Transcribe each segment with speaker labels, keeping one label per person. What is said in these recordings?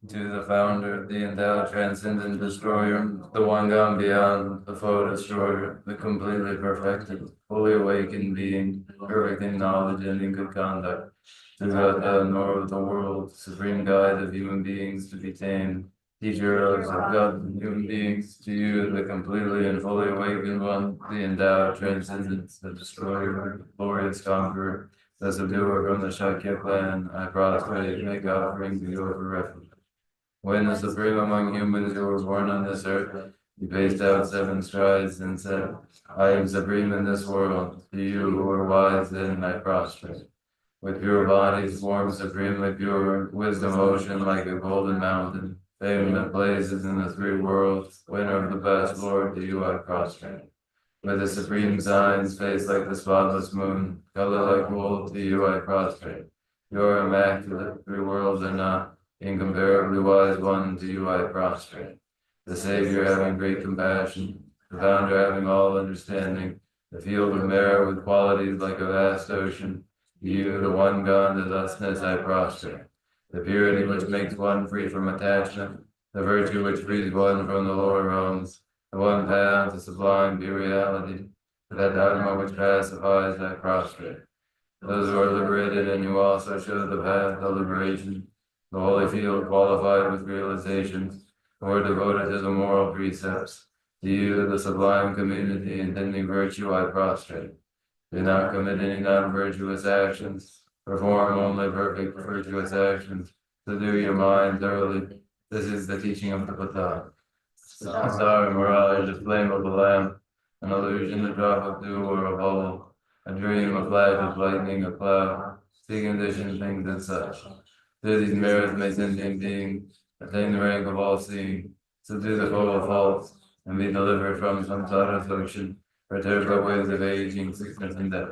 Speaker 1: To the founder, the endowed transcendent destroyer, the one gone beyond, the foe destroyer, the completely perfected, fully awakened being, perfect in knowledge and in good conduct, to the Lord of the world, supreme guide of human beings to be tamed, teacher of God and human beings, to you, the completely and fully awakened one, the endowed transcendent, the destroyer, the glorious conqueror, the subduer from the Shakya clan, I prostrate, make offering to you for refuge. When the supreme among humans who were born on this earth, he paced out 7 strides and said, I am supreme in this world. To you who are wise, then I prostrate. With pure bodies, form supremely pure, wisdom ocean like a golden mountain, fame that blazes in the 3 worlds, winner of the best, Lord, to you I prostrate. With the supreme signs, face like the spotless moon, color like gold, to you I prostrate. You are immaculate, 3 worlds are not. Incomparably wise one, to you I prostrate. The Savior having great compassion, the Founder having all understanding, the field of merit with qualities like a vast ocean, to you, the one gone to thusness, I prostrate. The purity which makes one free from attachment, the virtue which frees one from the lower realms, the one path to sublime pure reality, that dogma which pacifies, I prostrate. Those who are liberated and who also show the path of liberation, the holy field qualified with realizations, who are devoted to the moral precepts. To you, the sublime community intending virtue, I prostrate. Do not commit any non-virtuous actions. Perform only perfect virtuous actions. Subdue your mind thoroughly. This is the teaching of the Buddha. Star and mirage, the flame of a lamp, an illusion, a drop of dew or a bubble, a dream, a flash of lightning, a cloud. see conditioned things and such. Through these mirrors may sentient being attain the rank of all seeing, subdue the foe of faults, and be delivered from samsara affliction, perturbed by waves of aging, sickness, and death.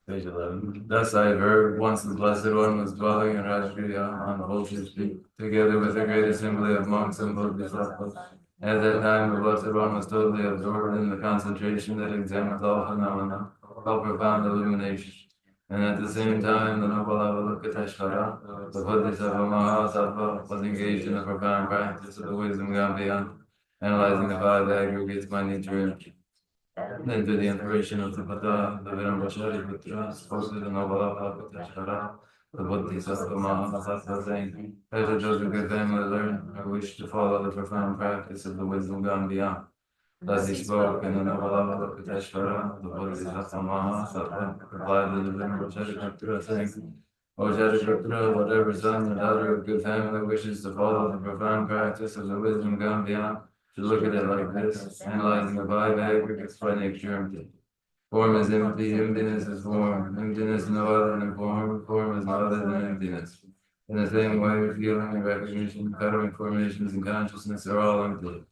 Speaker 1: Page 11. Thus I heard once the Blessed One was dwelling in Rajgriha on the Vulture's Peak, together with the great assembly of monks and Bodhisattvas. At that time, the Blessed One was totally absorbed in the concentration that examines all phenomena, all profound illumination. And at the same time, the noble Avalokiteshvara, the Bodhisattva Mahasattva, was engaged in a profound practice of the wisdom gone beyond, analyzing the five aggregates by nature. Then, through the inspiration of the Buddha, the Vinambashari spoke to the noble Avalokiteshvara, the Bodhisattva Mahasattva, saying, "Better does a good family learn, or wish to follow the profound practice of the wisdom gone beyond." Thus he spoke, and the noble Avalokiteshvara, the Bodhisattva Mahasattva, replied to the venerable Shariputra, saying, "O Shariputra, whatever son or daughter of good family wishes to follow the profound practice of the wisdom gone beyond, should look at it like this, analyzing the five aggregates by nature empty. Form is empty, emptiness is form, emptiness is no other than form, form is no other than emptiness. In the same way, feeling and recognition, karmic formations and consciousness are all empty.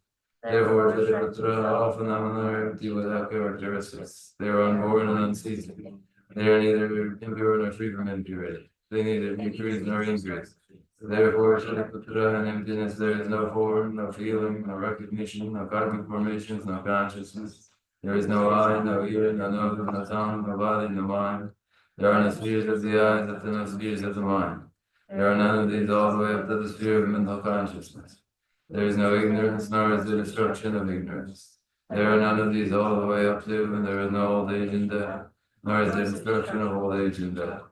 Speaker 1: Therefore, Shariputra, all phenomena are empty without characteristics. They are unborn and unceasing. They are neither impure nor free from impurity. They neither decrease nor increase. Therefore, Shariputra, in emptiness there is no form, no feeling, no recognition, no karmic formations, no consciousness. There is no eye, no ear, no nose, no tongue, no body, no mind. There are no spheres of the eyes, up to no spheres of the mind. There are none of these all the way up to the sphere of mental consciousness. There is no ignorance, nor is there destruction of ignorance. There are none of these all the way up to, and there is no old age and death, nor is there destruction of old age and death.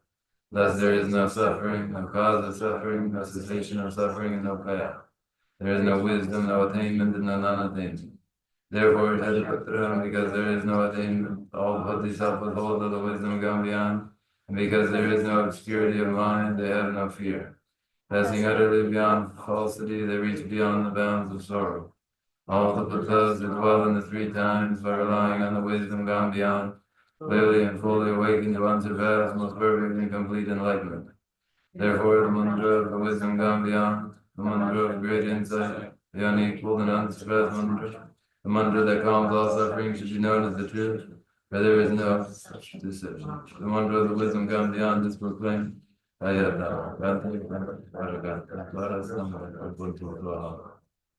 Speaker 1: Thus there is no suffering, no cause of suffering, no cessation of suffering, and no path. There is no wisdom, no attainment, and no non-attainment. Therefore, Shariputra, because there is no attainment, all Bodhisattvas hold of the wisdom gone beyond, and because there is no obscurity of mind, they have no fear. Passing utterly beyond falsity, they reach beyond the bounds of sorrow. All the Buddhas that dwell in the three times by relying on the wisdom gone beyond, clearly and fully awakened to unsurpassed, most perfect and complete enlightenment. Therefore, the mantra of the wisdom gone beyond, the mantra of great insight, the unequaled and unsurpassed mantra, the mantra that calms all suffering should be known as the truth, for there is no such deception. The mantra of the wisdom gone beyond is proclaimed. O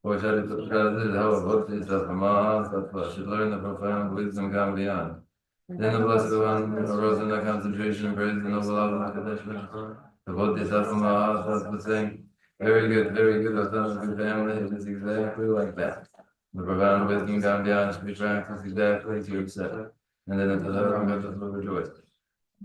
Speaker 1: Shariputra, this is how a Bodhisattva Mahasattva should learn the profound wisdom gone beyond. Then the Blessed One arose in the concentration and praised the noble Avalokiteshvara. The Bodhisattva Mahasattva saying, very good, O son of good family, it is exactly like that. The profound wisdom gone beyond should be practiced exactly as you accept it, and then the Tathagata will rejoice.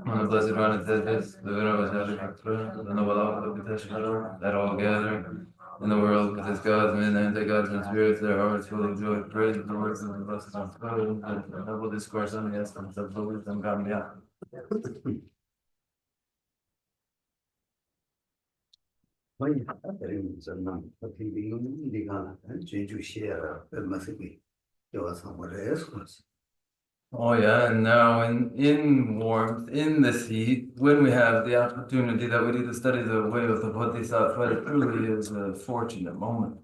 Speaker 1: When the Blessed One had said this, the Venerable Shariputra, the noble Avalokiteshvara, that all gather in the world with its gods, men, anti-gods, and spirits, their hearts full of joy, praise the words of the Blessed One, and the noble discourse on the essence of the wisdom gone beyond. Oh yeah, and now in warmth, in this heat, when we have the opportunity that we need to study the way of the Bodhisattva, it really is a fortunate moment.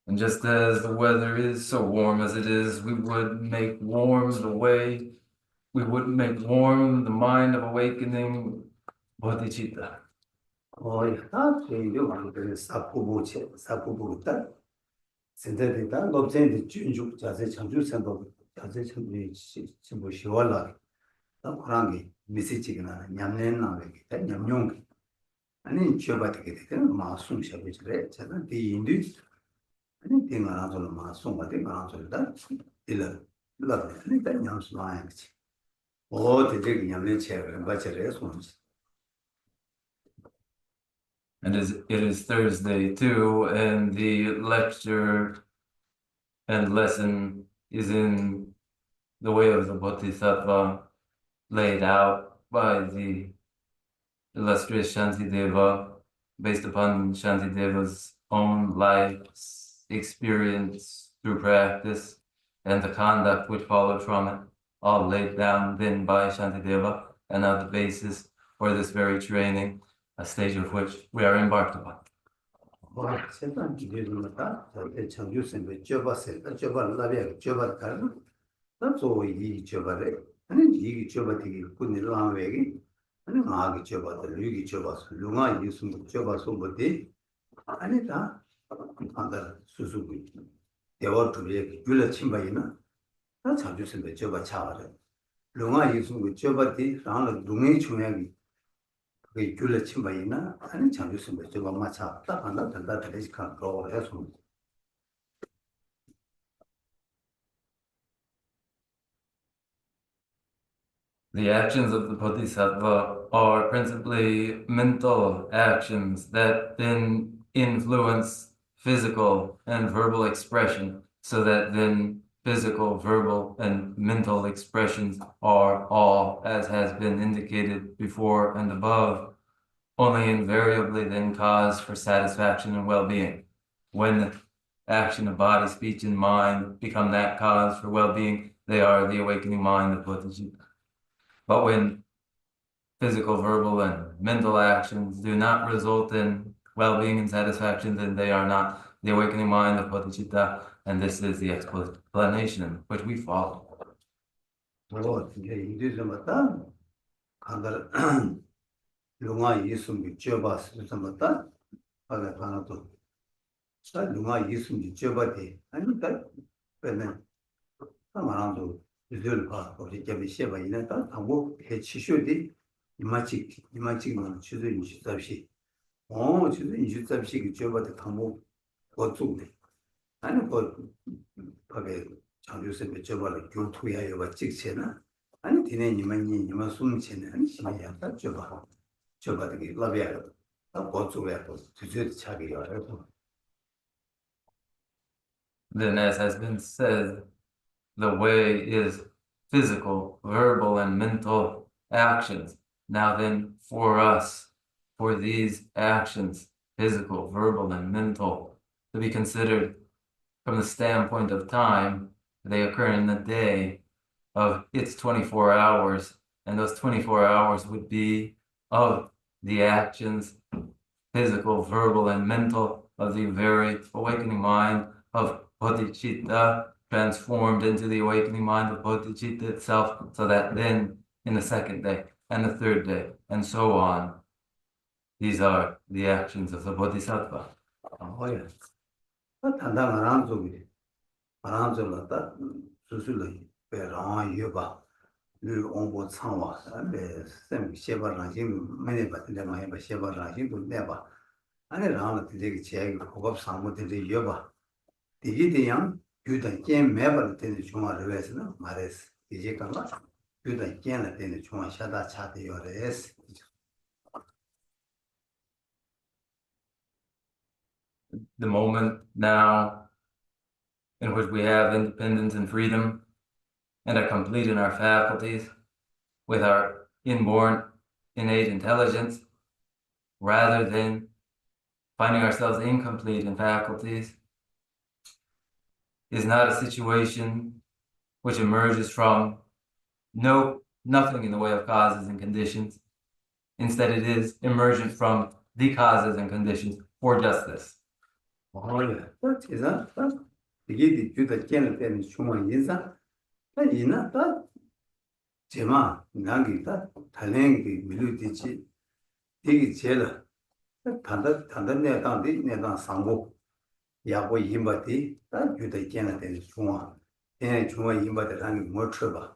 Speaker 1: And just as the weather is so warm as it is, we would make warm the way, we would make warm the mind of awakening bodhicitta. And it is Thursday too, and the lecture and lesson is in the way of the Bodhisattva laid out by the illustrious Shantideva, based upon Shantideva's own life's experience through practice and the conduct which followed from it, all laid down then by Shantideva, and are the basis for this very training, a stage of which we are embarked upon.
Speaker 2: 아니 이게 줘봐 되게 군이로 한 외기 아니 마기 줘봐 여기 줘봐 룽아 있으면 줘봐서 뭐지 아니다 한다 수수고 대화들이 줄여 침바이나 나 자주 쓰면 줘봐 차와라 룽아 있으면 줘봐지 나는 룽이 중요하기 그게 줄여 침바이나 아니 자주 쓰면 줘봐 마차 딱 한다 된다 되지 간 거고 해서
Speaker 1: The actions of the Bodhisattva are principally mental actions that then influence physical and verbal expression, so that then physical, verbal, and mental expressions are all, as has been indicated before and above, only invariably then cause for satisfaction and well-being. When the action of body, speech, and mind become that cause for well-being, they are the awakening mind of Bodhisattva. But when physical, verbal, and mental actions do not result in well-being and satisfaction, then they are not the awakening mind of Bodhicitta, and this is the explanation which we follow.
Speaker 2: 룽아 있으면 줘봐서 좀었다 하나 하나도 자 룽아 있으면 줘봐대 아니다 그러면 아마도 이들 봐 우리 집에 쉐바 있는다 하고 해치쇼디 이마치만 주도 인식답시 주도 인식답시 줘봐대 당고 거쪽네 아니 그 밥에 장주선에 줘봐를 교토야 여가 찍체나 아니 디네 니만 숨체네 아니 심이야 줘봐 저거들이 라비아 고속에 주제 차기가 해서
Speaker 1: Then, as has been said, the way is physical, verbal, and mental actions. Now then, for us, for these actions, physical, verbal, and mental, to be considered from the standpoint of time, they occur in the day of its 24 hours, and those 24 hours would be of the actions, physical, verbal, and mental, of the very awakening mind of Bodhicitta, transformed into the awakening mind of Bodhicitta itself, so that then in the second day and the third day and so on, these are the actions of the Bodhisattva.
Speaker 2: 뭐야 단단한 속이 말한줄었다 수술이 배랑 여봐 늘 온고 상와 근데 쌤 셰바랑신 매네 받는데 많이 봐 셰바랑신도 내봐 아니 라는 되게 제가 고급 상무들이 여봐 되게 대양 유단 게임 매번 되는 중화를 해서는 말했어 이제 간가 유단 게임을 되는 중화 샤다 차대요레스
Speaker 1: The moment now in which we have independence and freedom and are complete in our faculties with our inborn innate intelligence, rather than finding ourselves incomplete in faculties, is not a situation which emerges from nothing in the way of causes and conditions. Instead, it is emergent from the causes and conditions for just this.
Speaker 2: 그래서 이게 뒤도 깨는 때는 중앙 인사 이나 다 제마 나기다 달랭이 밀루디지 되게 제일 단단 내당 상고 야고 임바디 다 뒤도 깨는 때는 중앙 중앙 임바들하는 뭐 쳐봐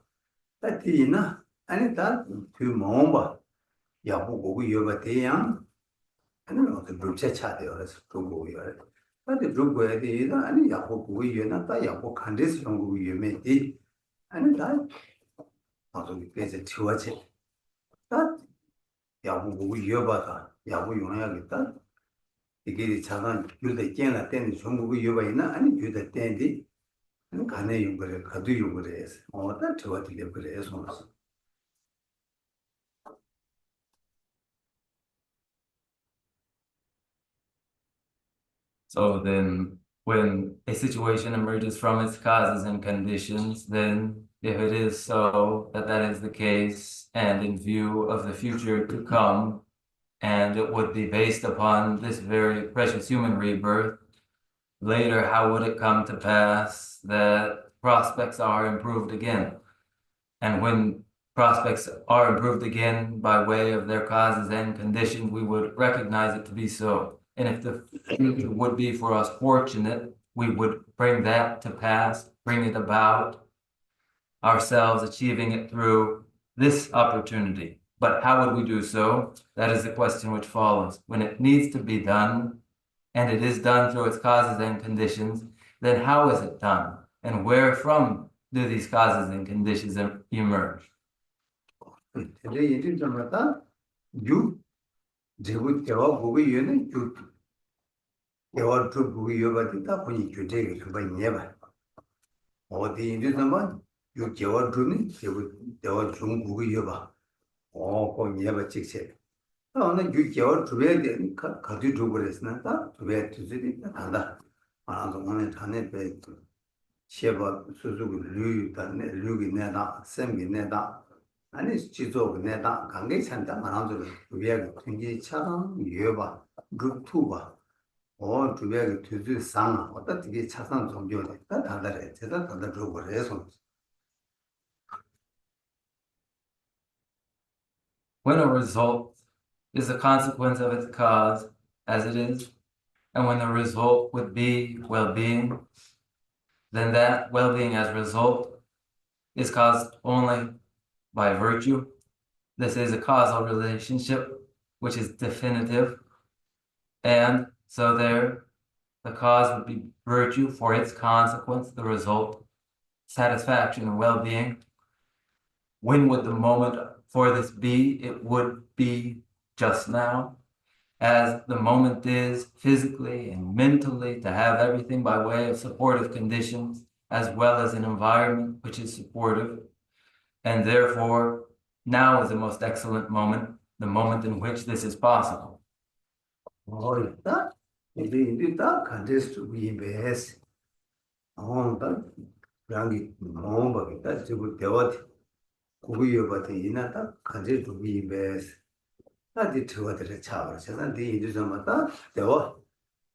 Speaker 2: 다 뒤나 아니 다그 몽바 야고 고고 여바 대양 아니 어떤 불체 차대요 그래서 그거 요래 근데 그거에 대해서 아니 야고 구이에나 다 야고 칸데스 연구 유메디 아니 다 아주 그래서 치워지 다 야고 구이여봐다 야고 용해야겠다 이게 자간 유대 깨나 때는 전국 유바이나 아니 유대 때인데 아니 간에 용거를 가도 용거를 해서 어다 저한테 그래서
Speaker 1: So then, when a situation emerges from its causes and conditions, then if it is so that that is the case, and in view of the future to come, and it would be based upon this very precious human rebirth, later how would it come to pass that prospects are improved again? And when prospects are improved again by way of their causes and conditions, we would recognize it to be so. And if the future would be for us fortunate, we would bring that to pass, bring it about, ourselves achieving it through this opportunity. But how would we do so? That is the question which follows. When it needs to be done, and it is done through its causes and conditions, then how is it done? And where from do these causes and conditions emerge?
Speaker 2: 근데 이제 좀마다 유 제부 대화 보고 얘는 유 대화 좀 보고 여가지다 보니 주제가 좀 많이 해봐. 어디 이제 좀만 유 대화 좀이 제부 대화 좀 보고 여봐. 그 해봐 직세. 오늘 유 대화 줘야 되는 가지 줘 버렸으니까 왜 주제이 난다. 오늘 전에 배 셰바 수수고 류단네 류기 내다 셈기 내다 아니 지속 내다 관계 산다 말하는 위에 통지처럼 이어봐 루투봐 주변에 투지 상 어떻게 차선 종교에 다다래 제가 다다로 그래서
Speaker 1: When a result is a consequence of its cause, as it is, and when the result would be well-being, then that well-being as a result is caused only by virtue. This is a causal relationship which is definitive, and so there the cause would be virtue, for its consequence, the result, satisfaction and well-being. When would the moment for this be? It would be just now, as the moment is physically and mentally to have everything by way of supportive conditions, as well as an environment which is supportive. And therefore, now is the most excellent moment, the moment in which this is possible.
Speaker 2: 있다. 이제 다 간데스 위베스. 다 랑기 뭐바겠다. 지금 대화 고기여 같은 이나다 간데스 위베스. 나디 들어들어 차버. 제가 네 이제 좀마다 대화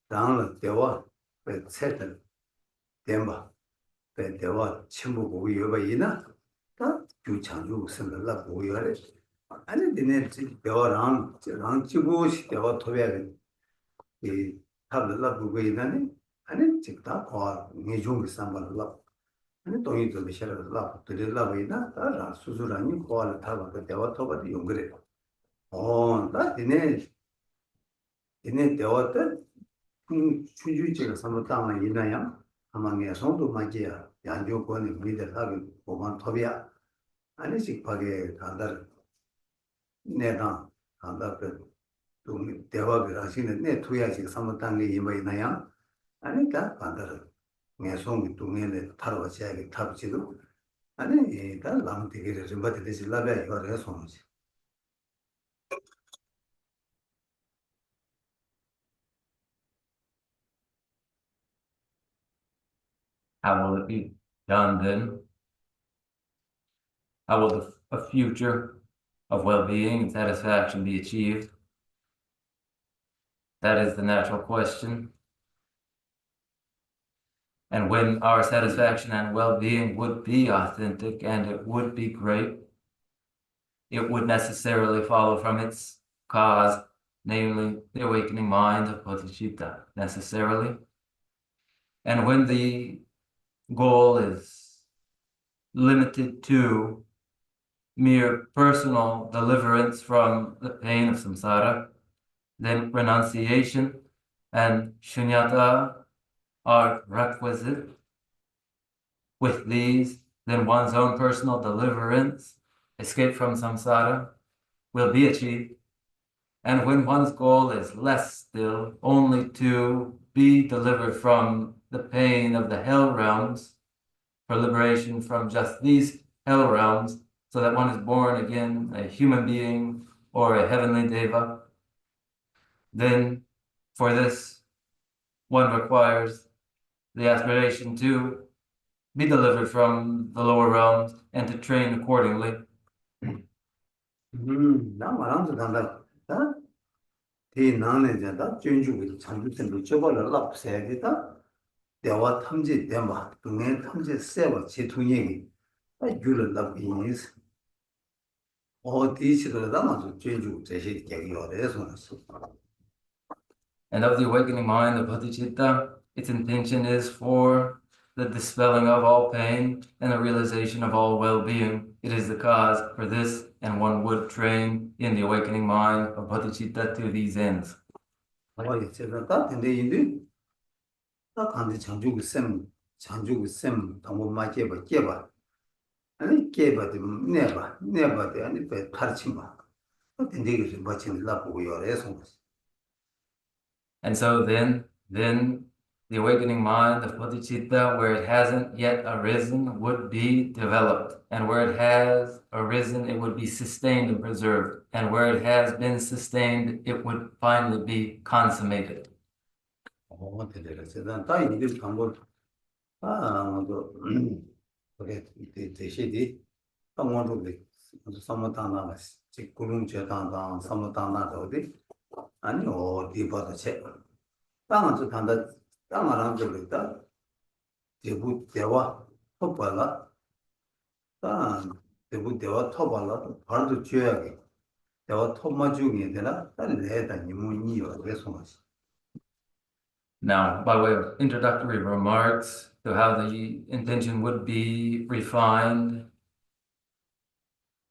Speaker 2: 당을 대화 그 세트 덴바. 그 대화 친구 고기여 봐이나. 다 주창주 선들라 고기여래. 아니 디네 대화랑 랑치고시 대화 토베야 이 탑을라 보고 있다니 아니 직다 과 내중 상관을라 아니 동이 좀 싫어라 들으라 보이나 다 수수라니 과를 타고 대화 토바도 용그래 나 디네 대화 때 춘주제가 삼도 땅에 있나요 아마게 손도 맞이야 양조권이 미들하게 보만 토비야 아니 직파게 간다 내가 간다 대화를 하시는 내 투야식 삼단계 이메이나야 아니까 반대로 내송이 동네에 타러 가야게 탑지도 아니 다 람되게 좀 받듯이 라베 이거를 해서
Speaker 1: How will it be done then? How will a future of well-being and satisfaction be achieved? That is the natural question. And when our satisfaction and well-being would be authentic and it would be great, it would necessarily follow from its cause, namely the awakening mind of Bodhisattva, necessarily. And when the goal is limited to mere personal deliverance from the pain of samsara, then renunciation and shunyata are requisite. With these, then one's own personal deliverance, escape from samsara, will be achieved. And when one's goal is less still, only to be delivered from the pain of the hell realms, for liberation from just these hell realms, so that one is born again a human being or a heavenly deva, then for this one requires the aspiration to be delivered from the lower realms and to train accordingly.
Speaker 2: 나 말한다 단다 다 대난에다 전주의 참주선도 저거를 납세하겠다 대화 탐지 대마 동네 탐지 세와 지통이 아 유를 납이스 어디시더라도 아주追逐 제시 계기어래서
Speaker 1: And of the awakening mind of Bodhisattva, its intention is for the dispelling of all pain and the realization of all well-being. It is the cause for this, and one would train in the awakening mind of Bodhisattva to these ends.
Speaker 2: 제가 다 근데 인데 다 간데 장주고 셈 너무 많게 봐 아니 깨봐도 내봐 아니 배 탈침 봐 근데 이게 뭐지 나보고 요래서
Speaker 1: And so then the awakening mind of Bodhisattva, where it hasn't yet arisen, would be developed. And where it has arisen, it would be sustained and preserved. And where it has been sustained, it would finally be consummated.
Speaker 2: 제가 다 이들 방법 아도 그게 대시디 방원도 삼마다나 직구름 제단다 삼마다나도디 아니 어디 봐도 제 땅은 좀 단다 땅을 그랬다 대부 대화 토발라 땅 대부 대화 토발라 발도 줘야게 대화 토마 중에 되나 딸 내다 니문이요 그래서
Speaker 1: Now, by way of introductory remarks to how the intention would be refined,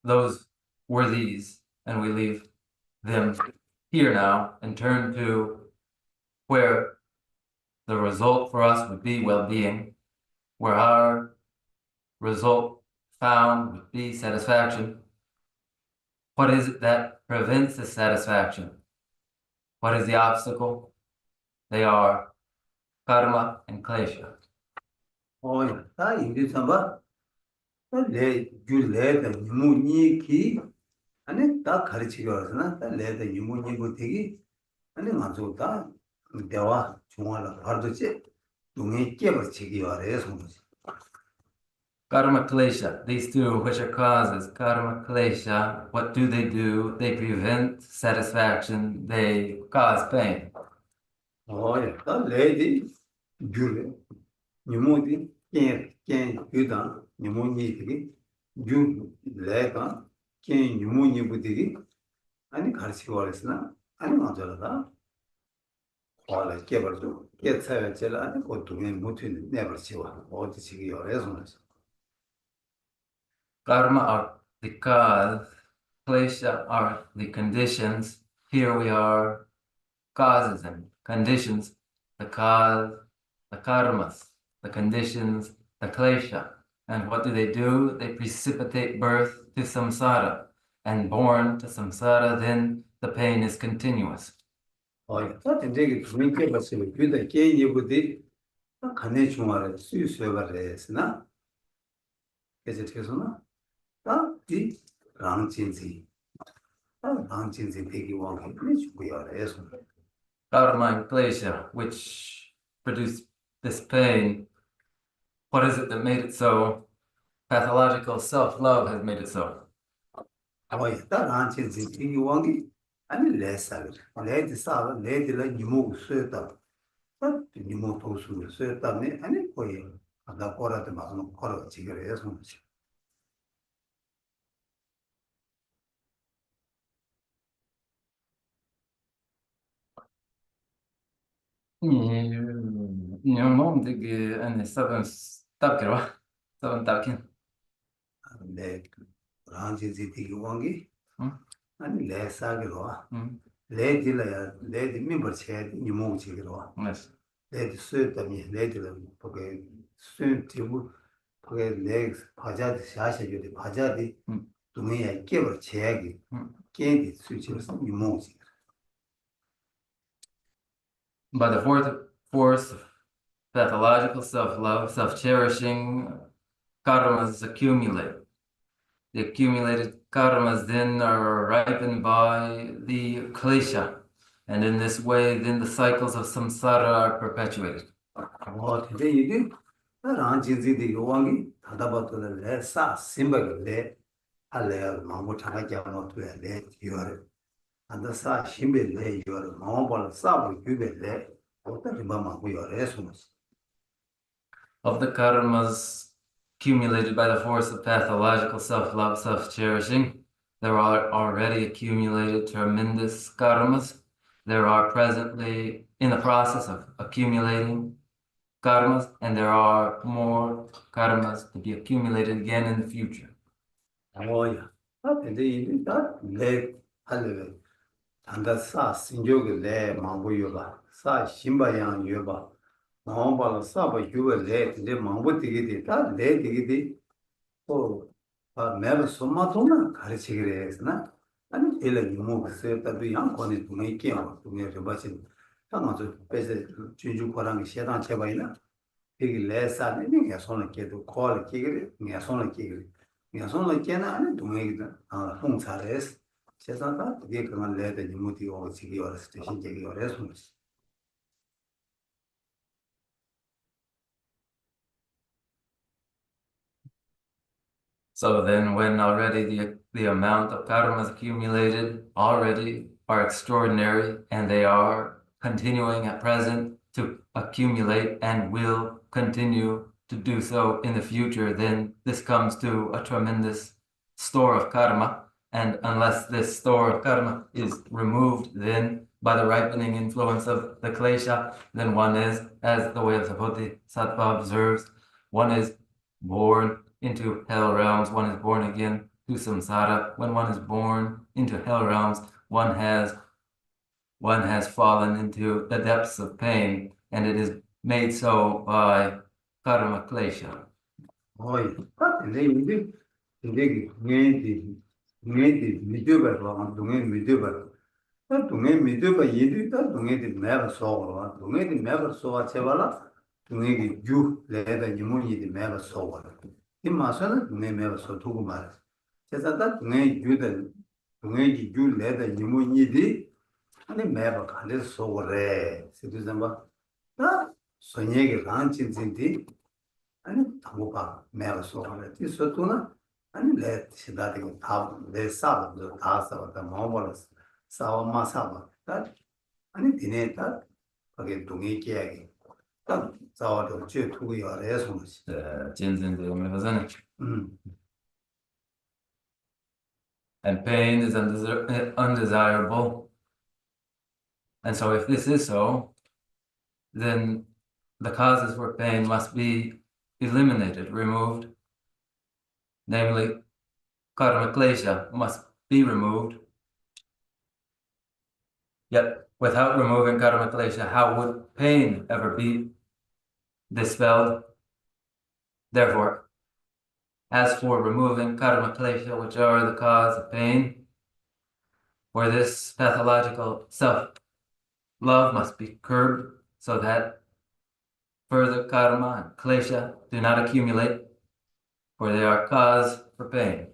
Speaker 1: those were these, and we leave them here now and turn to where the result for us would be well-being, where our result found would be satisfaction. What is it that prevents this satisfaction? What is the obstacle? They are karma and klesha.
Speaker 2: 다 인디 삼바 내 줄래다 니문이키 아니 다 가르치고 와서나 다 내다 니문이고 되기 아니 맞다 대화 중화라 바르듯이 동에 깨버치기 와래서
Speaker 1: Karma klesha, these two which are causes, karma klesha, what do? They prevent satisfaction, they cause pain.
Speaker 2: 다 레디 줄 니모디 깬 유다 니모니들이 줄 레가 깬 니모니부들이 아니 가르치고 와랬으나 아니 맞아라 원래 깨버도 깨쳐야 될 아니 그 동에 못은 내버 치와 어디 지기 어래서
Speaker 1: Karma are the cause, klesha are the conditions. Here we are causes and conditions, the cause, the karmas, the conditions, the klesha. And what do? They precipitate birth to samsara, and born to samsara, then the pain is continuous.
Speaker 2: 다 되게 두민 깨봤으면 그다 깨니부디 간에 중화를 수수해버렸으나 그래서 그래서나 다이 랑진지 랑진지 되게 왕이 그래주고요 그래서
Speaker 1: Karma and klesha, which produce this pain, what is it that made it so? Pathological self-love has made it so.
Speaker 2: 다 랑진지 되게 왕이 아니 레사를 레디 사가 레디라 니모 쓰였다 니모 도수를 쓰였다네 아니 거의 나 거라도 막는 거라 지결해야 손지
Speaker 1: Nyamon dig en seven stabkirwa, seven tabkin.
Speaker 2: 네 랑진지 되게 왕이 아니 레사기로
Speaker 1: Mm.
Speaker 2: 레디라야 레디 멤버 체 니모 지기로
Speaker 1: Yes.
Speaker 2: 레디 쓰였다니 레디라 porque 쓰 티부 porque 내 바자디 샤샤기데 바자디 동해야 깨버 체기 깨디 수치로서 니모지
Speaker 1: By the fourth force of pathological self-love, self-cherishing, karmas accumulate. The accumulated karmas then are ripened by the klesha, and in this way, then the cycles of samsara are perpetuated.
Speaker 2: 근데 이게 랑진지디 요왕이 다다바토를 레사 심바게 할래야 마모 차가게 하면 어떻게 내 이거를 안다사 심벨레 이거를 마모발 사부 규벨레 어떻게 마마고 요래서
Speaker 1: Of the karmas accumulated by the force of pathological self-love, self-cherishing, There are already accumulated tremendous karmas. There are presently in the process of accumulating karmas, and there are more karmas to be accumulated again in the future.
Speaker 2: 뭐야? 근데 이제 다내 할래. 단다 사 신조게 내 망고요바. 사 신바양 요바. 마음발로 사바 요베 내 망고 되게 됐다. 내 되게 돼. 또 매번 손마통은 가르치기를 했으나 아니 일을 유목했어요. 또도 양권이 동에 있게요. 동에 저바신 당아서 배세 준주 거랑 시장 제바이나 되게 레사네 내가 손을 깨도 콜 끼기를 내가 손을 끼기를 내가 손을 깨나 아니 동에 홍차레스 세상다 되게 그만 레데 유무디 오지기 어렸을 때 신경이 어려서
Speaker 1: So then when already the amount of karmas accumulated already are extraordinary, and they are continuing at present to accumulate and will continue to do so in the future, then this comes to a tremendous store of karma. And unless this store of karma is removed, then by the ripening influence of the klesha, then one is, as the way of the Bodhisattva observes, one is born into hell realms, one is born again to samsara. When one is born into hell realms, one has fallen into the depths of pain, and it is made so by karma klesha.
Speaker 2: 어이 근데 이제 동해디 미디어가 동해 미디어가 동해 미디어가 예디다 동해디 매버 소가 동해디 매버 소가 제발라 동해기 유 레다 니모니디 매버 소가 이 마사는 동해 매버 소 두고 말 제자다 동해 유들 동해기 유 레다 니모니디 아니 매버 간데 소그래 시두잠바 나 소녀게 간친진디 아니 당고가 매버 소가 이 소토나 아니 레 시다디고 다레 사바도 다 사바다 마오벌스 사와 마사바 아니 디네다 거기 동의 계약이 딱 자와도 제 두고 열에 손지
Speaker 1: And pain is undesirable. And so if this is so, then the causes for pain must be eliminated, removed. Namely, karma klesha must be removed. Yet, without removing karma klesha, how would pain ever be dispelled? Therefore, as for removing karma klesha, which are the cause of pain, where this pathological self-love must be curbed so that further karma and klesha do not accumulate, for they are cause for pain.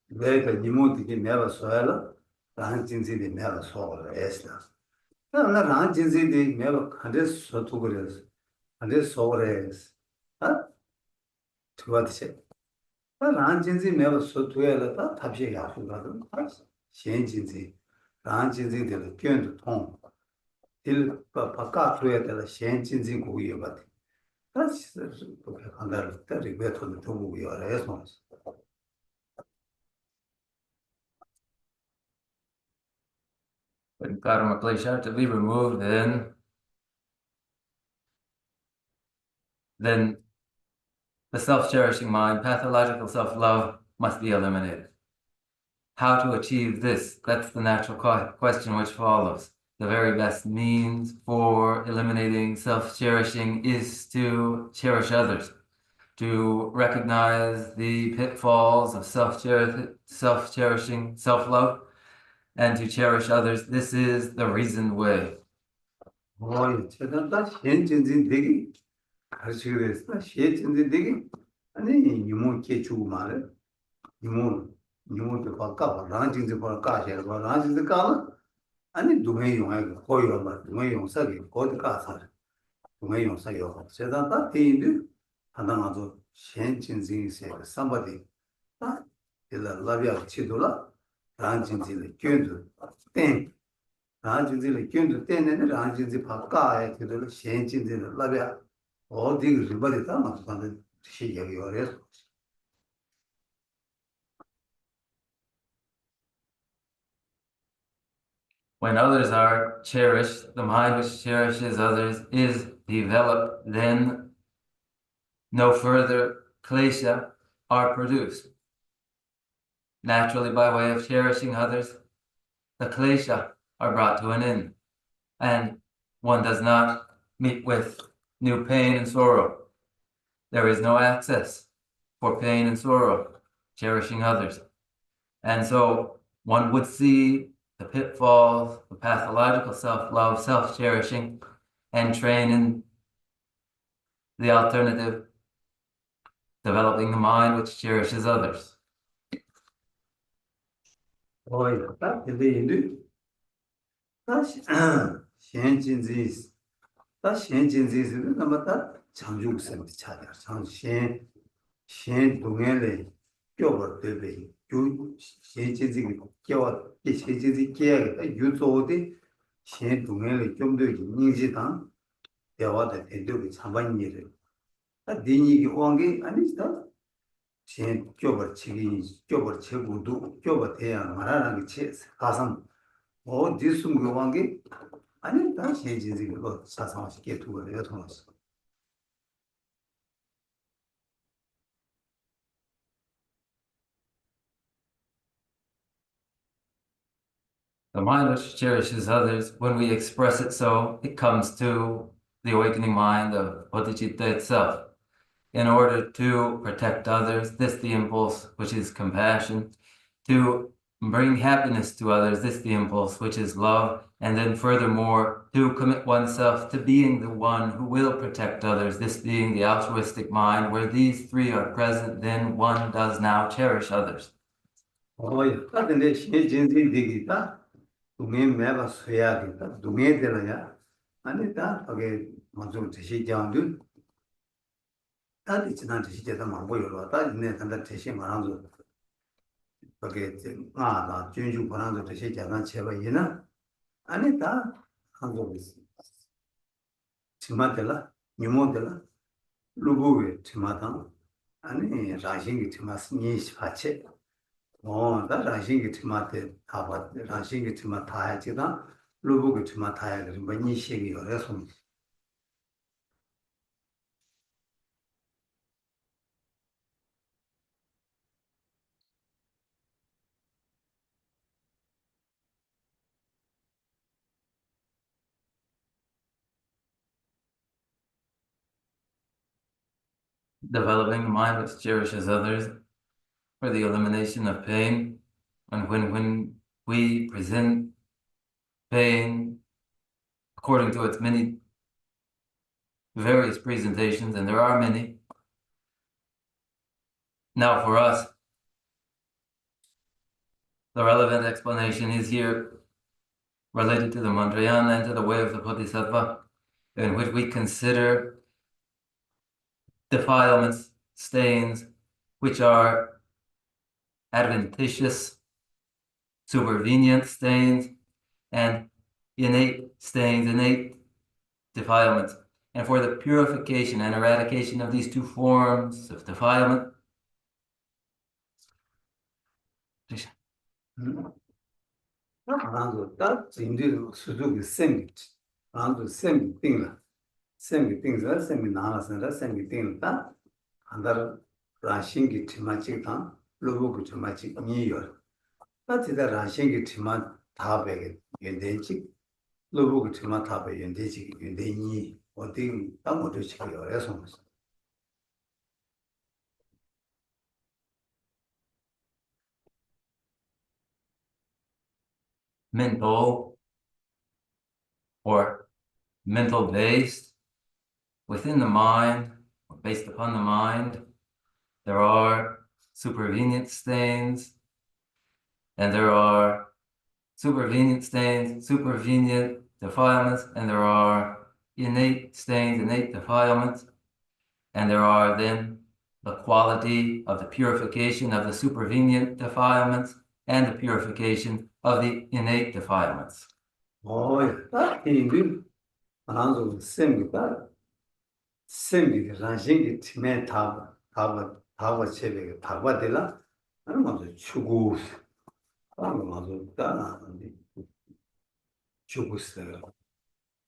Speaker 2: 내가 니모티게 매버 소야라 란진지디 매버 소라 에스라 나 란진지디 매버 칸데 소투그레스 칸데 소그레스 아 투와디세 란진지 매버 소투야라 다 답시 야수가도 현진지 란진지들 견도 통 일 바카 투야들 현진지 고유여 같아 다시 그렇게 한다를 때 리베토도 두고 열어서
Speaker 1: When karma klesha to be removed, then the self-cherishing mind, pathological self-love, must be eliminated. How to achieve this? That's the natural question which follows. The very best means for eliminating self-cherishing is to cherish others, to recognize the pitfalls of self-cherishing, self-love, and to cherish others. This is the reasoned way.
Speaker 2: 제가 현진진 되게 가르치게 됐어. 현진진 되게 아니 유모께 주고 말해. 유모도 바꿔. 란진진 바꿔. 란진진 가면 아니 동해 용하게 거기로 말. 동해 용사기 거기 가서 동해 용사요. 제가 다 대인들 하나가도 현진진세 somebody 다 일라 라비아 치도라 란진진의 견도 땡 란진진의 견도 땡에는 란진진 바꿔야 되도록 현진진의 라비아 어디 리버리다 맞다는 시기가 요래서
Speaker 1: When others are cherished, the mind which cherishes others is developed, then no further klesha are produced. Naturally, by way of cherishing others, the klesha are brought to an end, and one does not meet with new pain and sorrow. There is no access for pain and sorrow, cherishing others. And so one would see the pitfalls, the pathological self-love, self-cherishing, and train in the alternative, developing the mind which cherishes others.
Speaker 2: 딱 근데 다 현진지 다 현진지는 남았다 장중생 차다 장신 신 동해를 껴버 되베 유 현진지 껴와 이 현진지 껴야겠다 유조데 신 동해를 좀더 인지당 대화다 대도가 참반이를 다 되니기 왕게 아니다 신 껴버 치기 껴버 치고도 껴버 돼야 말하는 게 가상 디숨 교환기 아니 다 현진지 그거 사상하시게 두고 내가 통했어.
Speaker 1: The mind which cherishes others, when we express it so, it comes to the awakening mind of Bodhisattva itself. In order to protect others, this the impulse which is compassion. To bring happiness to others, this the impulse which is love. And then furthermore, to commit oneself to being the one who will protect others, this being the altruistic mind. Where these three are present, then one does now cherish others.
Speaker 2: 근데 현진지 되기다 동해 매가 소야겠다 동해 되려야 아니다 거기 먼저 대시 장들 다들 지난 대시제도 막 보여로 다 있네 단다 대시 말하면서 거기 아나 준주 권한도 대시 장관 제가 아니다 한국 있어 지마들라 뉴모들라 루부에 지마당 아니 라싱이 지마스니 시파체 다 라싱이 지마테 다바 라싱이 지마 다야지다 루부가 지마 다야 그래서 뭐니 시기 그래서
Speaker 1: Developing the mind which cherishes others for the elimination of pain. And when we present pain according to its many various presentations, and there are many. Now for us, the relevant explanation is here related to the Mantrayana and to the way of the Bodhisattva, in which we consider defilements, stains, which are adventitious, supervenient stains, and innate stains, innate defilements. And for the purification and eradication of these two forms of defilement,
Speaker 2: 다 진들 수족이 셈이 셈이 띵라 셈이 띵자 셈이 나와서라 셈이 띵다 안다 라싱기 티마치다 로보고 티마치 니요 다지다 라싱기 티마 다베게 연대지 로보고 티마 다베 연대지 연대니 어디 아무도 지켜요 그래서
Speaker 1: mental or mental based within the mind, or based upon the mind, there are supervenient stains, and there are supervenient stains, supervenient defilements, and there are innate stains, innate defilements, and there are then the quality of the purification of the supervenient defilements and the purification of the innate defilements.
Speaker 2: 인들 하나도 셈이다 셈이 라싱기 팀에 다바 체베 다바들라 아니 먼저 추구 아니 먼저 따라는데 주고 있어요.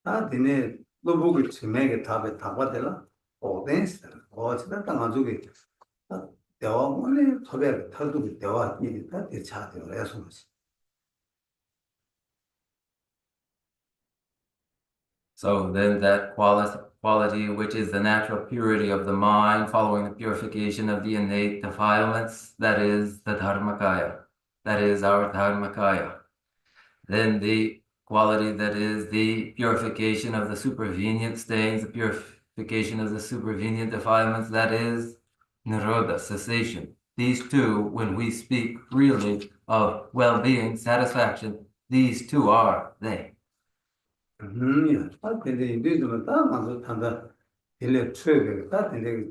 Speaker 2: 다 되네 로봇을 지매게 답에 답아들라 오덴스 어쩌다 가지고 대화 원래 토베 터도 대화 일이 다 대차돼요. 그래서
Speaker 1: So then that quality which is the natural purity of the mind following the purification of the innate defilements, that is the Dharmakaya. That is our Dharmakaya. Then the quality that is the purification of the supervenient stains, the purification of the supervenient defilements, that is Nirodha, cessation. These two, when we speak really of well-being, satisfaction, these two are they.
Speaker 2: 근데 인도에서 다 맞아 탄다. 일에 최대 다 근데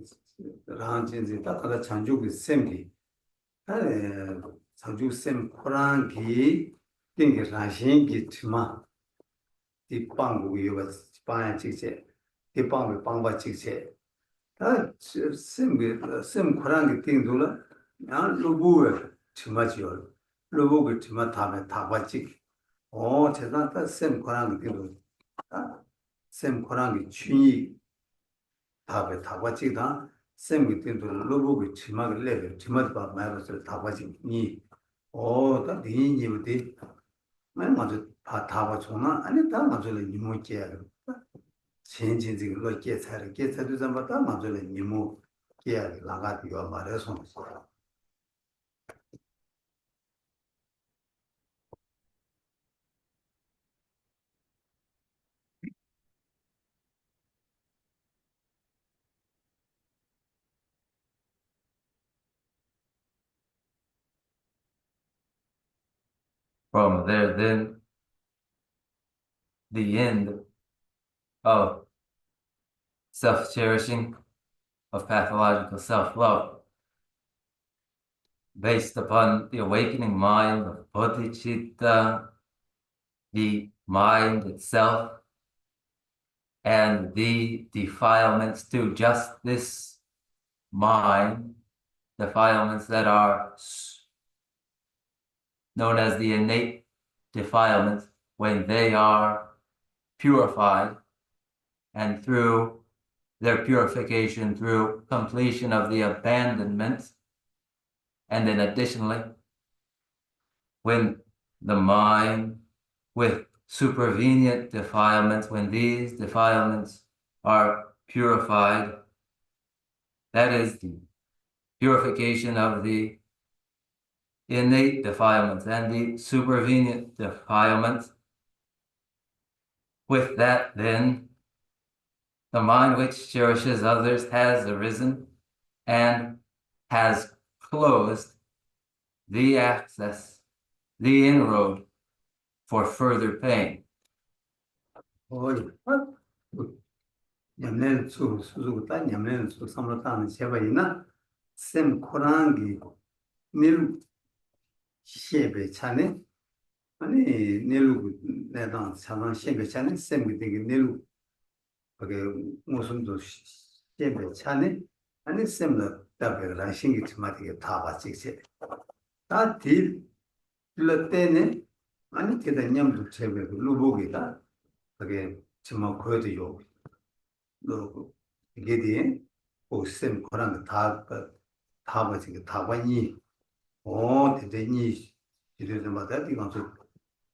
Speaker 2: 라한진지 다 가다 장주기 셈기. 아에 장주 셈 코란기 띵게 라신기 치마. 이 방국이 요가 방야 직제. 이 방의 방바 직제. 다 셈기 셈 코란기 띵돌아. 야 로부에 치마지요. 로부가 치마 다음에 다바직. 제가 쌤 권한 게 쌤 권한 게 취이 답에 답아지다 쌤 그때도 로봇이 지막을 내려 지막 봐 말을 답아지니 다 니님한테 말 맞아 다 답아주나 아니 다 맞을래 니모께야 진진지 그거 깨차도 좀 받다 맞을래 니모 깨야 나가디가 말해서
Speaker 1: From there, then the end of self-cherishing, of pathological self-love, based upon the awakening mind of bodhicitta, the mind itself, and the defilements to just this mind, defilements that are known as the innate defilements, when they are purified, and through their purification, through completion of the abandonment, and then additionally, when the mind with supervenient defilements, when these defilements are purified, that is the purification of the innate defilements and the supervenient defilements. With that, then, the mind which cherishes others has arisen and has closed the access, the inroad for further pain.
Speaker 2: 냠내는 수수고 딴 냠내는 수 삼로타는 제바이나 셈 코랑기 닐 시에베 차네 아니 닐루 내가 사람 시에베 차네 셈이 되게 닐루 그게 무슨 도 시에베 차네 아니 셈나 답에 신기 참아되게 다 받지세 다딜 빌때네 아니 게다 냠도 제베 루보기다 그게 정말 거기도 이게 뒤에 쌤 그런 거다 가지고 다 봐니 대대니 이래서마다 이거서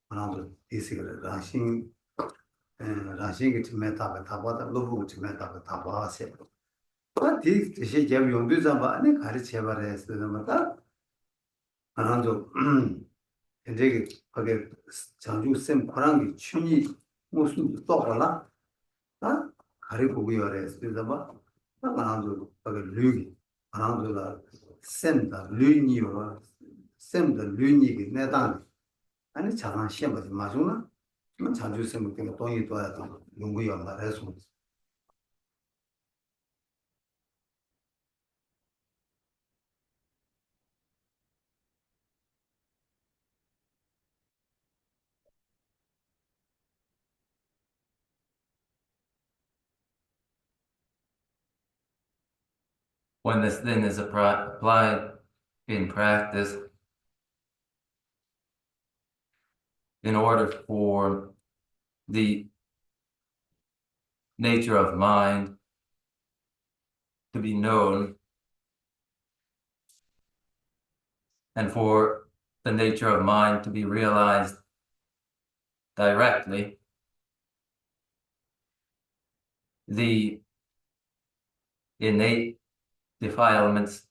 Speaker 2: 하나도 디스를 라신 그 메타가 다 봐다 로브 그 메타가 다 봐세 디 대신 제가 용도자 봐 안에 가르쳐 봐야서마다 하나도 이제 그게 장주 쌤 그런 게 춘이 무슨 또 하나 가리고 위어래서 그래서 막 나도 그 류기 나도가 샘다 류니요 샘다 류니기 내단 아니 자랑 시험을 맞으나 자주 샘을 때문에 돈이 떠야 돼 연구가 말해서
Speaker 1: When this then is applied in practice, in order for the nature of mind to be known, and for the nature of mind to be realized directly, the innate defilements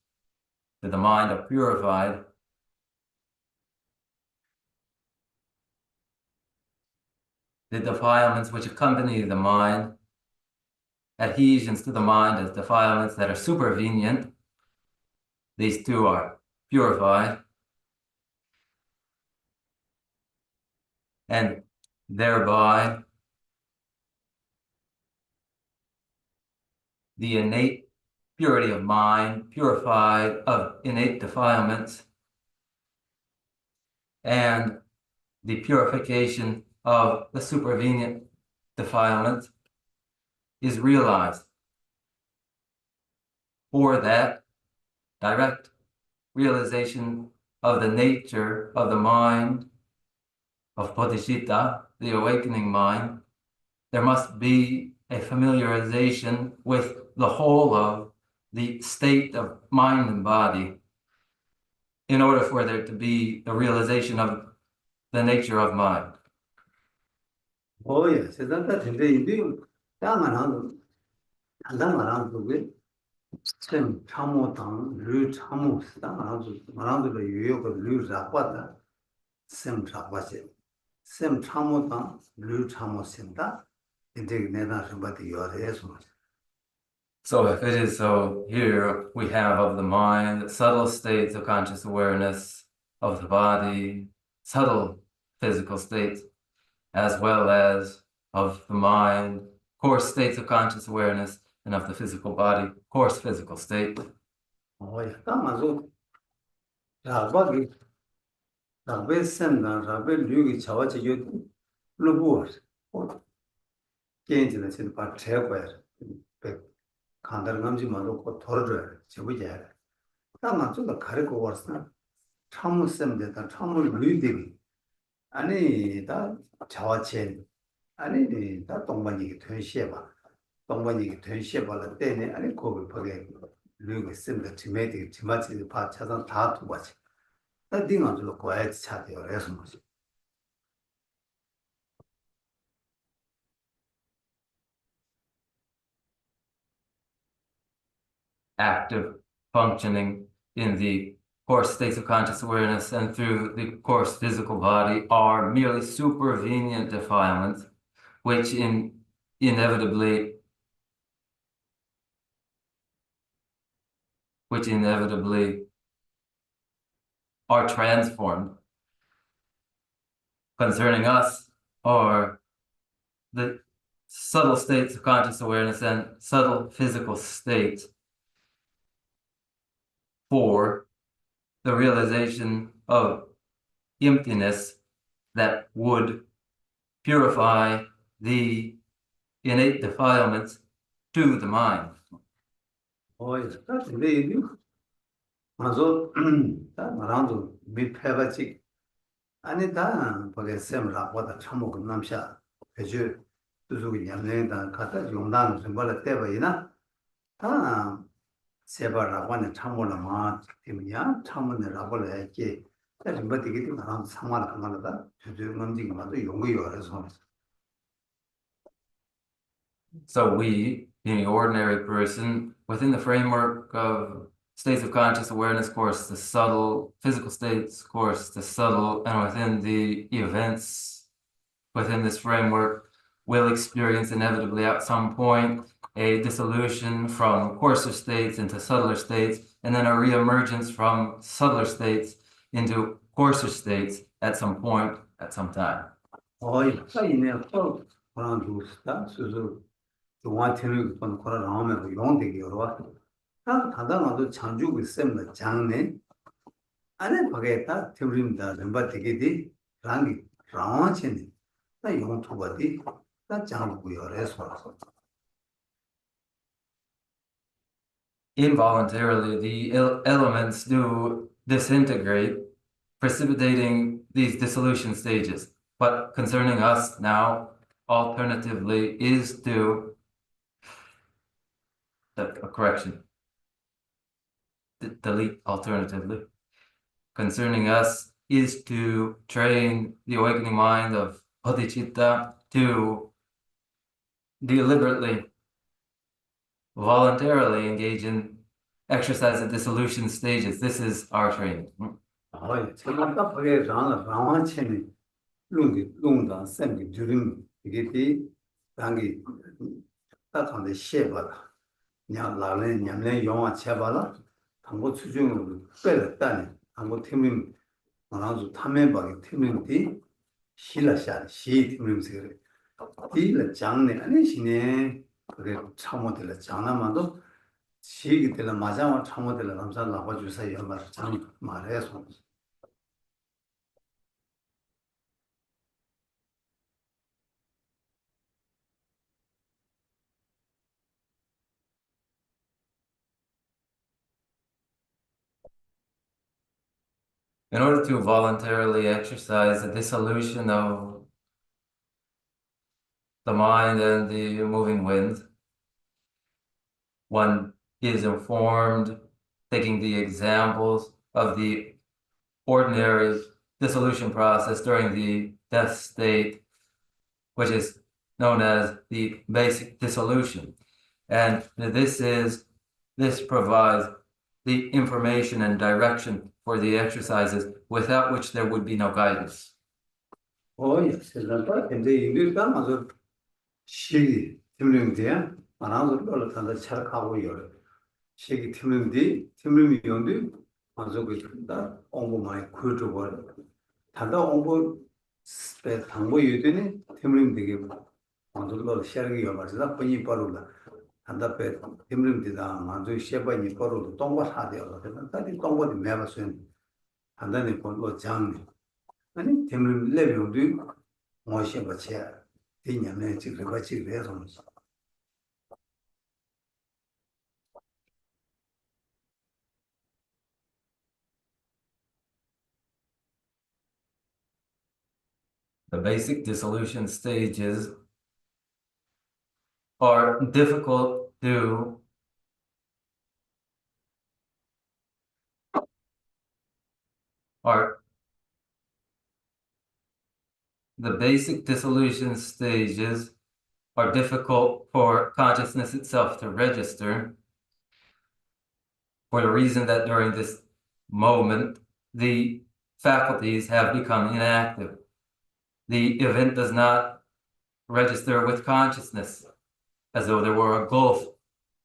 Speaker 1: to the mind are purified, the defilements which accompany the mind, adhesions to the mind as defilements that are supervenient, these two are purified, and thereby the innate purity of mind, purified of innate defilements, and the purification of the supervenient defilement is realized. For that direct realization of the nature of the mind of Bodhisattva, the awakening mind, there must be a familiarization with the whole of the state of mind and body in order for there to be the realization of the nature of mind.
Speaker 2: 예, 세상다 근데 이게 다만 한다만 왜 쌤 참모당 류 참모 말한도 유효가 류 잡았다 쌤 잡았지 쌤 참모당 류 참모 쓴다 이제 내가 좀 받이 요래서
Speaker 1: So if it is so, here we have of the mind, subtle states of conscious awareness, of the body, subtle physical states, as well as of the mind, coarse states of conscious awareness, and of the physical body, coarse physical state.
Speaker 2: 예, 다만서 잡아기 잡을 쌤나 잡을 류기 잡아지 요 루부 게임지는 지금 봐 제거야 간다는 감지 말고 돌아줘야 제보자 다만 좀더 가르고 왔어 참무 쌤데다 참무를 누이되기 아니 다 자와체 아니 다 동반이기 된시해봐 동반이기 된시해봐라 때네 아니 거기 보게 누이가 쌤데 지메디 지마치 봐 차단 다 두바지 나 딩안 줄로 고야지 차대요 그래서 뭐지
Speaker 1: Active functioning in the coarse states of conscious awareness and through the coarse physical body are merely supervenient defilements, which inevitably are transformed. Concerning us are the subtle states of conscious awareness and subtle physical states for the realization of emptiness that would purify the innate defilements to the mind.
Speaker 2: 근데 이게 맞아 말한도 밑에가지 아니다 거기 쌤라보다 참고 남샤 그저 두둑이 양내다 갖다 용단 좀 벌을 때 보이나 다 세바라고는 참고는 마 때문이야 참고는 라고를 했지 그래서 뭐 되게 말한 상관을 강하다 저저 문제가 맞아 용기 열어서
Speaker 1: So we, being an ordinary person, within the framework of states of conscious awareness, of course, the subtle physical states, of course, the subtle, and within the events within this framework, will experience inevitably at some point a dissolution from coarser states into subtler states, and then a reemergence from subtler states into coarser states at some point, at some time.
Speaker 2: 이네 또 그런 두스다 수수 동화테를 건 거라 나오면 용되게 열어 다 단단하도 창주고 있으면 장내 안에 바게다 팀림다 넘바 되게디 랑기 라완체니 나 용토바디 나 장고 열어서
Speaker 1: Involuntarily, the elements do disintegrate, precipitating these dissolution stages. But concerning us now, alternatively is to, a correction, delete alternatively, concerning us is to train the awakening mind of Bodhisattva to deliberately, voluntarily engage in exercise of dissolution stages. This is our training.
Speaker 2: 제가 딱 보게 라완체는 롱다 쌤이 주름 이게 당기 딱한데 셰바다 그냥 라는 냠내 영화 제발라 당고 수중으로 빼렸다니 당고 팀임 만아주 탐매박이 팀임디 실라샤 시 팀임세 디를 장내 아니시네 그게 참모들 장나만도 시기 때는 맞아만 참모들 감사 나와 주세요 장 말해서
Speaker 1: In order to voluntarily exercise the dissolution of the mind and the moving wind, one is informed, taking the examples of the ordinary dissolution process during the death state, which is known as the basic dissolution. And this provides the information and direction for the exercises, without which there would be no guidance.
Speaker 2: yes, 근데 이들가 맞아 시기 팀림대야 만아서 올라타다 차락하고요. 시기 팀림이 용도 맞아 그다 공부 많이 그러고 다다 공부 스페 당고 유도니 팀림되게 맞아 올라 시작이 맞아 본이 바로라 한다 배 팀림되다 맞아 시바니 바로 동거 하대요. 그래서 다들 동거도 매버선 한다니 본로 장 아니 팀림 레벨도 뭐시 버체 디냐네 지금 같이 돼서
Speaker 1: The basic dissolution stages are difficult to the basic dissolution stages are difficult for consciousness itself to register, for the reason that during this moment, the faculties have become inactive. The event does not register with consciousness, as though there were a gulf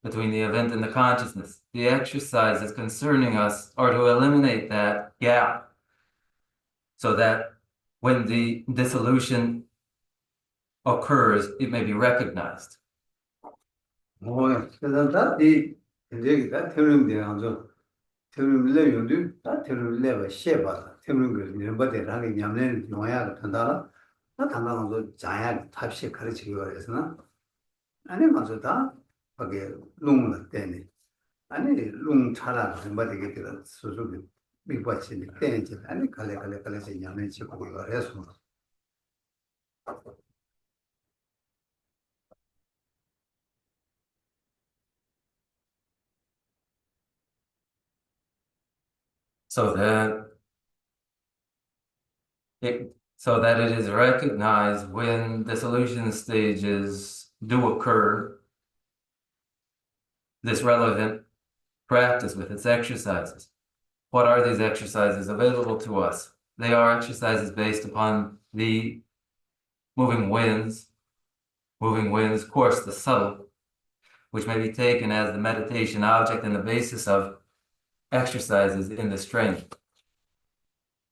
Speaker 1: between the event and the consciousness. The exercises concerning us are to eliminate that gap, so that when the dissolution occurs, it may be recognized.
Speaker 2: 그래서 다디 이제 다 틀림데 아주 틀림 레용도 다 틀림 레버 셰바 틀림 그 년바데 라게 냠내 용야가 탄다 다 탄다고 자야 탑시 가르치고 그래서나 아니 맞아 다 거기 롱을 때네 아니 롱 차라 년바데 그 수수비 미과치 때인지 아니 갈래 냠내 치고 그래서
Speaker 1: So that it is recognized when dissolution stages do occur, this relevant practice with its exercises. What are these exercises available to us? They are exercises based upon the moving winds, of course, the subtle, which may be taken as the meditation object and the basis of exercises in this training.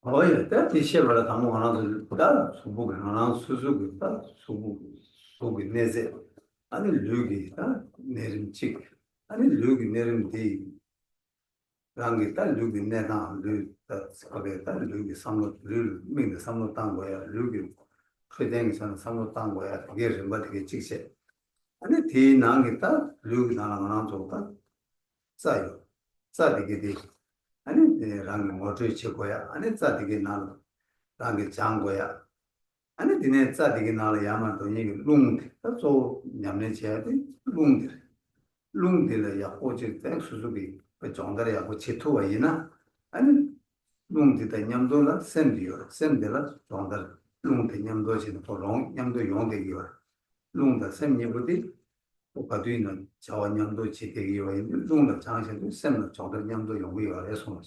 Speaker 2: 다 디셰바라 담고 하나도 다 수북 하나 수수고 다 수북 내세 아니 류기 다 내림직 아니 류기 내림디 랑기 다 류기 내다 류다 거기에 다 류기 삼로 류 민의 삼로 땅 거야 류기 크댕선 삼로 땅 거야 이게 좀 어떻게 직세 아니 디 나기 다 류기 나나 좋다 싸요 싸되게 돼 아니 랑이 모두 치고야 아니 싸되게 나는 랑이 장고야 아니 디네 짜디게 나라 야만도 이게 룽디 또 냠네 제야디 룽디 룽디를 야 오지 때 수수비 그 정도를 야고 치토와 이나 아니 룽디다 냠도라 셈디요 셈데라 정도 룽디 냠도지는 보롱 냠도 용되기와 룽다 셈니부디 오가드이는 자원 냠도 지대기와 룽다 장신도 셈의 정도 냠도 용기가 해서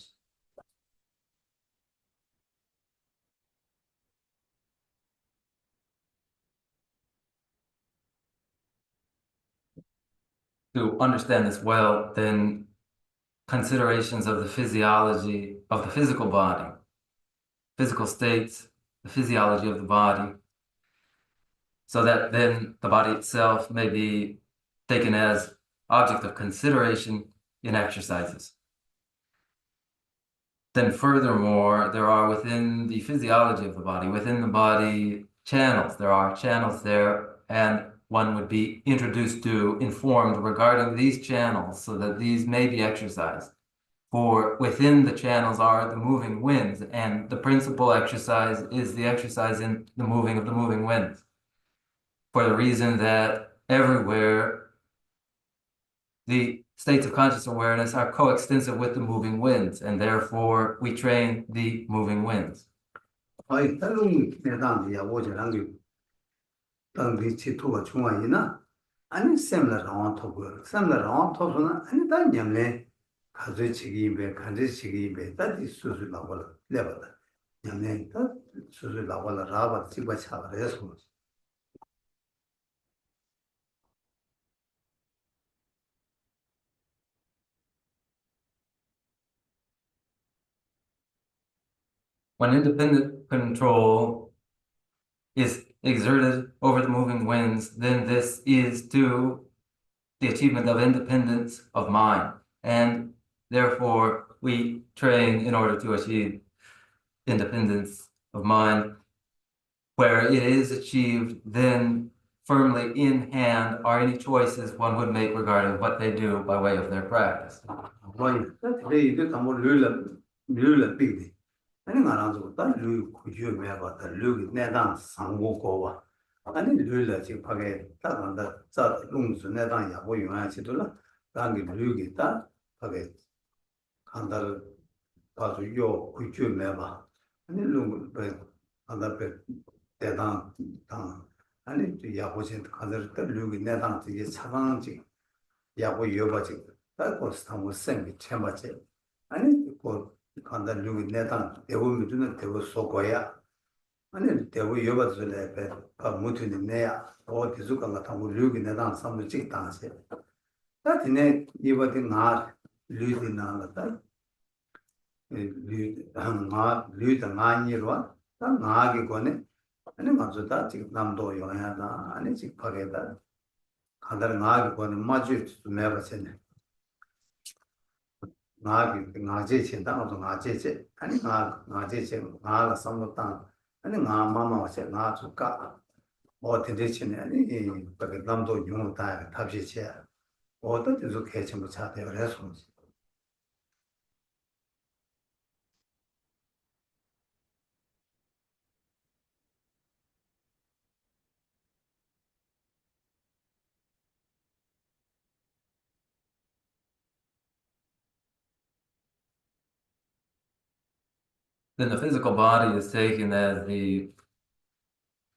Speaker 1: To understand this well, then considerations of the physiology of the physical body, physical states, the physiology of the body, so that then the body itself may be taken as object of consideration in exercises. Then furthermore, there are within the physiology of the body, within the body channels, there are channels there, and one would be introduced to, informed regarding these channels so that these may be exercised. For within the channels are the moving winds, and the principal exercise is the exercise in the moving of the moving winds. For the reason that everywhere the states of conscious awareness are coextensive with the moving winds, and therefore we train the moving winds.
Speaker 2: 아이 딸롱 내단지야 오지랑기 땅비 치토가 중앙이나 아니 셈라 라원 토고 셈라 라원 토소나 아니 다 냠네 가지 지기베 간지 지기베 다디 수수 나고라 레바다 냠네 다 수수 나고라 라바 지바 차라레서
Speaker 1: When independent control is exerted over the moving winds, then this is to the achievement of independence of mind. And therefore, we train in order to achieve independence of mind. Where it is achieved, then firmly in hand are any choices one would make regarding what they do by way of their practice.
Speaker 2: 와이 레이도 담고 르르 빅디 아니 나라도 다 르 구주 메바다 르 내단 상고고와 아니 르르 지 파게 따간다 자 룽스 내단 야고 용하지도라 당기 르기 따 파게 간다를 가서 요 구주 메바 아니 룽 간다베 대단 당 아니 야고신 간다를 따 르기 내단 이게 차방지 야고 여바지 딸고 스타모 셈이 쳔바지 아니 그 간다 르기 내단 대부분은 대부 소고야 아니 대부 여바들에 배 무튼이 내야 어디서 간다 타고 르기 내단 삼을 찍다세 다티네 이버디 나 르디 나라다 르다 나니로 다 나게 거네 아니 맞다 지금 남도 요야다 아니 지금 파게다 간다 나게 거네 맞을 수 매버세네 나게 나제 친다도 나제제 아니 나제제 나가 삼었다 아니 나 마마와세 나 줄까 어디에 치네 아니 그게 남도 용다 답시체 어디서 개침을 차대요 그래서
Speaker 1: Then the physical body is taken as the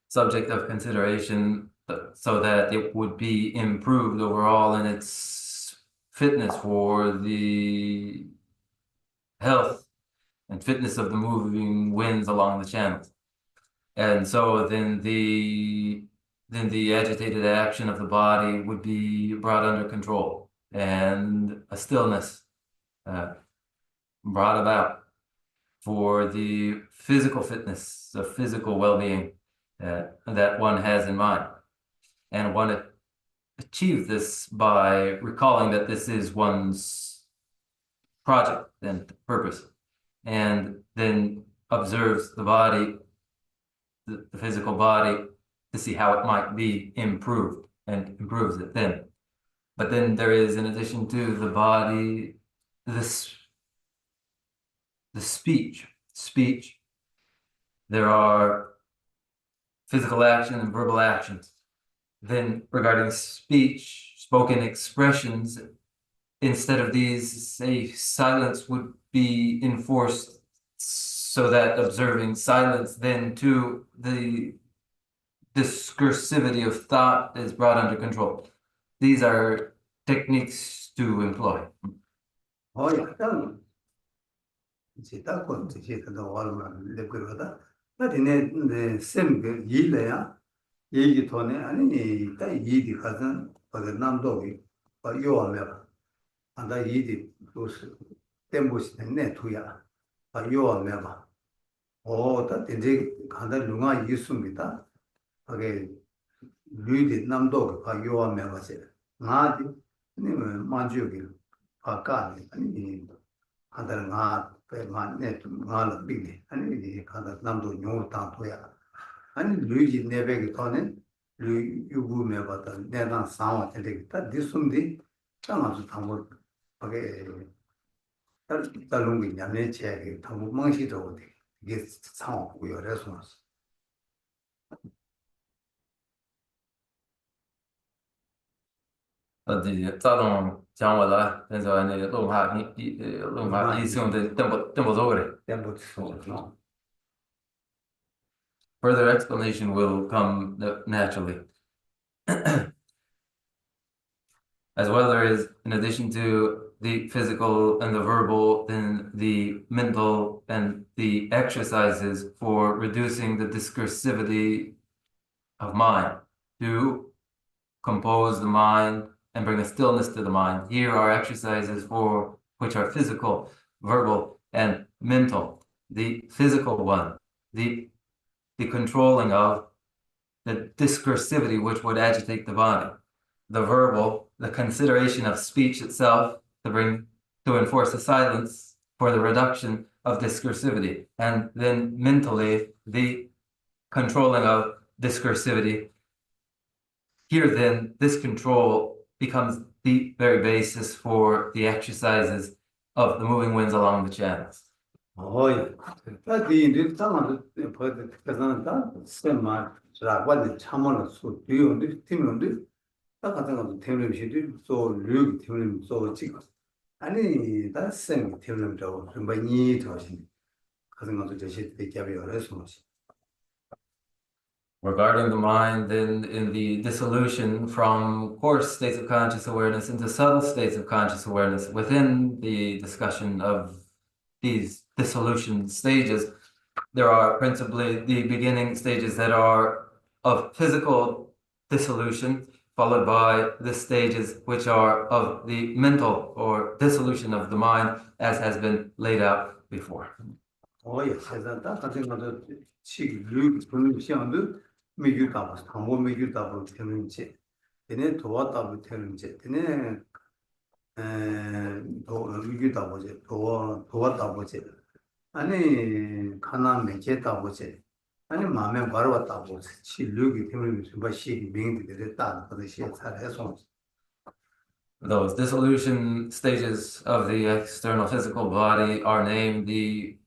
Speaker 1: subject of consideration so that it would be improved overall in its fitness for the health and fitness of the moving winds along the channels. And so then the agitated action of the body would be brought under control and a stillness brought about for the physical fitness, the physical well-being that one has in mind. And one achieves this by recalling that this is one's project and purpose, and then observes the body, the physical body, to see how it might be improved, and improves it then. But then there is, in addition to the body, the speech. There are physical action and verbal actions. Then regarding speech, spoken expressions, instead of these, say, silence would be enforced so that observing silence, then too, the discursivity of thought is brought under control. These are techniques to employ.
Speaker 2: 약간 이제 딱고 이제 더 얼마나 레그로다. 나디네 쌤그 일래야 얘기 돈에 아니 딱 이디 가서 거기 남도기 요하면 안다 이디 도스 템보시 네 투야 요하면 다 이제 간다 룽아 있습니다. 거기 류디 남도기 요하면 가세 나디 아니면 만주기 아까니 아니 간다 나 배만네 나를 비리 아니 간다 남도 용탄토야 아니 류지 내백이 돈에 류 유구메 받다 내가 상황 되겠다 디숨디 참아서 당고 거기 딸롱이 냐네 제게 당고 망시도 이게 상황고요 그래서
Speaker 1: 어디 자동讲我了，现在那个动画一用的这么多个。
Speaker 2: tempo sono
Speaker 1: Further explanation will come naturally. As well, there is, in addition to the physical and the verbal, then the mental and the exercises for reducing the discursivity of mind, to compose the mind and bring a stillness to the mind. Here are exercises for which are physical, verbal, and mental. The physical one, the controlling of the discursivity which would agitate the body. The verbal, the consideration of speech itself to enforce the silence for the reduction of discursivity. And then mentally, the controlling of discursivity. Here then, this control becomes the very basis for the exercises of the moving winds along the channels.
Speaker 2: 이 이제 상황도 그래서 다 쌤만 라고는 참원을 수 뒤온데 팀원데 딱 같은 것도 팀원들이 또 류기 팀원 또 지금 아니 다 쌤 팀원도 좀 많이 더신 그런 것도 제시 대기업이 어려서
Speaker 1: Regarding the mind, then in the dissolution from coarse states of conscious awareness into subtle states of conscious awareness, within the discussion of these dissolution stages, there are principally the beginning stages that are of physical dissolution, followed by the stages which are of the mental or dissolution of the mind, as has been laid out before.
Speaker 2: 세상 다 같은 것도 치 류기 분류 시험도 미규다 당고 미규다 볼 때는지 얘네 도왔다 볼 때는지 얘네 도 미규다 보지 도왔다 보지 아니 가나 매제다 보지 아니 마음에 바로 왔다 보지 류기 때문에 좀 바시 명들이 다 그것이 살아서
Speaker 1: Those dissolution stages of the external physical body are named the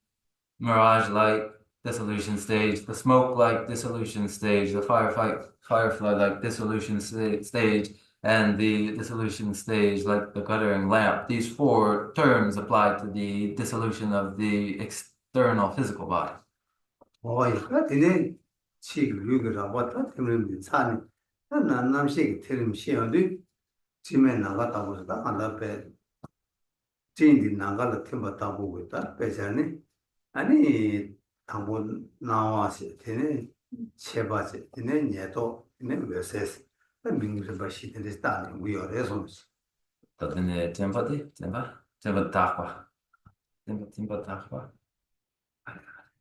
Speaker 1: mirage-like dissolution stage, the smoke-like dissolution stage, the firefly-like dissolution stage, and the dissolution stage like the guttering lamp. These four terms apply to the dissolution of the external physical body.
Speaker 2: 그때 치료가 왔다 때문에 산이 남남식 term 시험도 집에 나갔다 보다 안답에 진디 나가를 팀었다 보고 있다 배자네 아니 당분 나와서 되네 제바지 되네 얘도 되네 왜세스 민구서 바시 되네 다는 위어래서
Speaker 1: Then tempa takwa. Tempa takwa.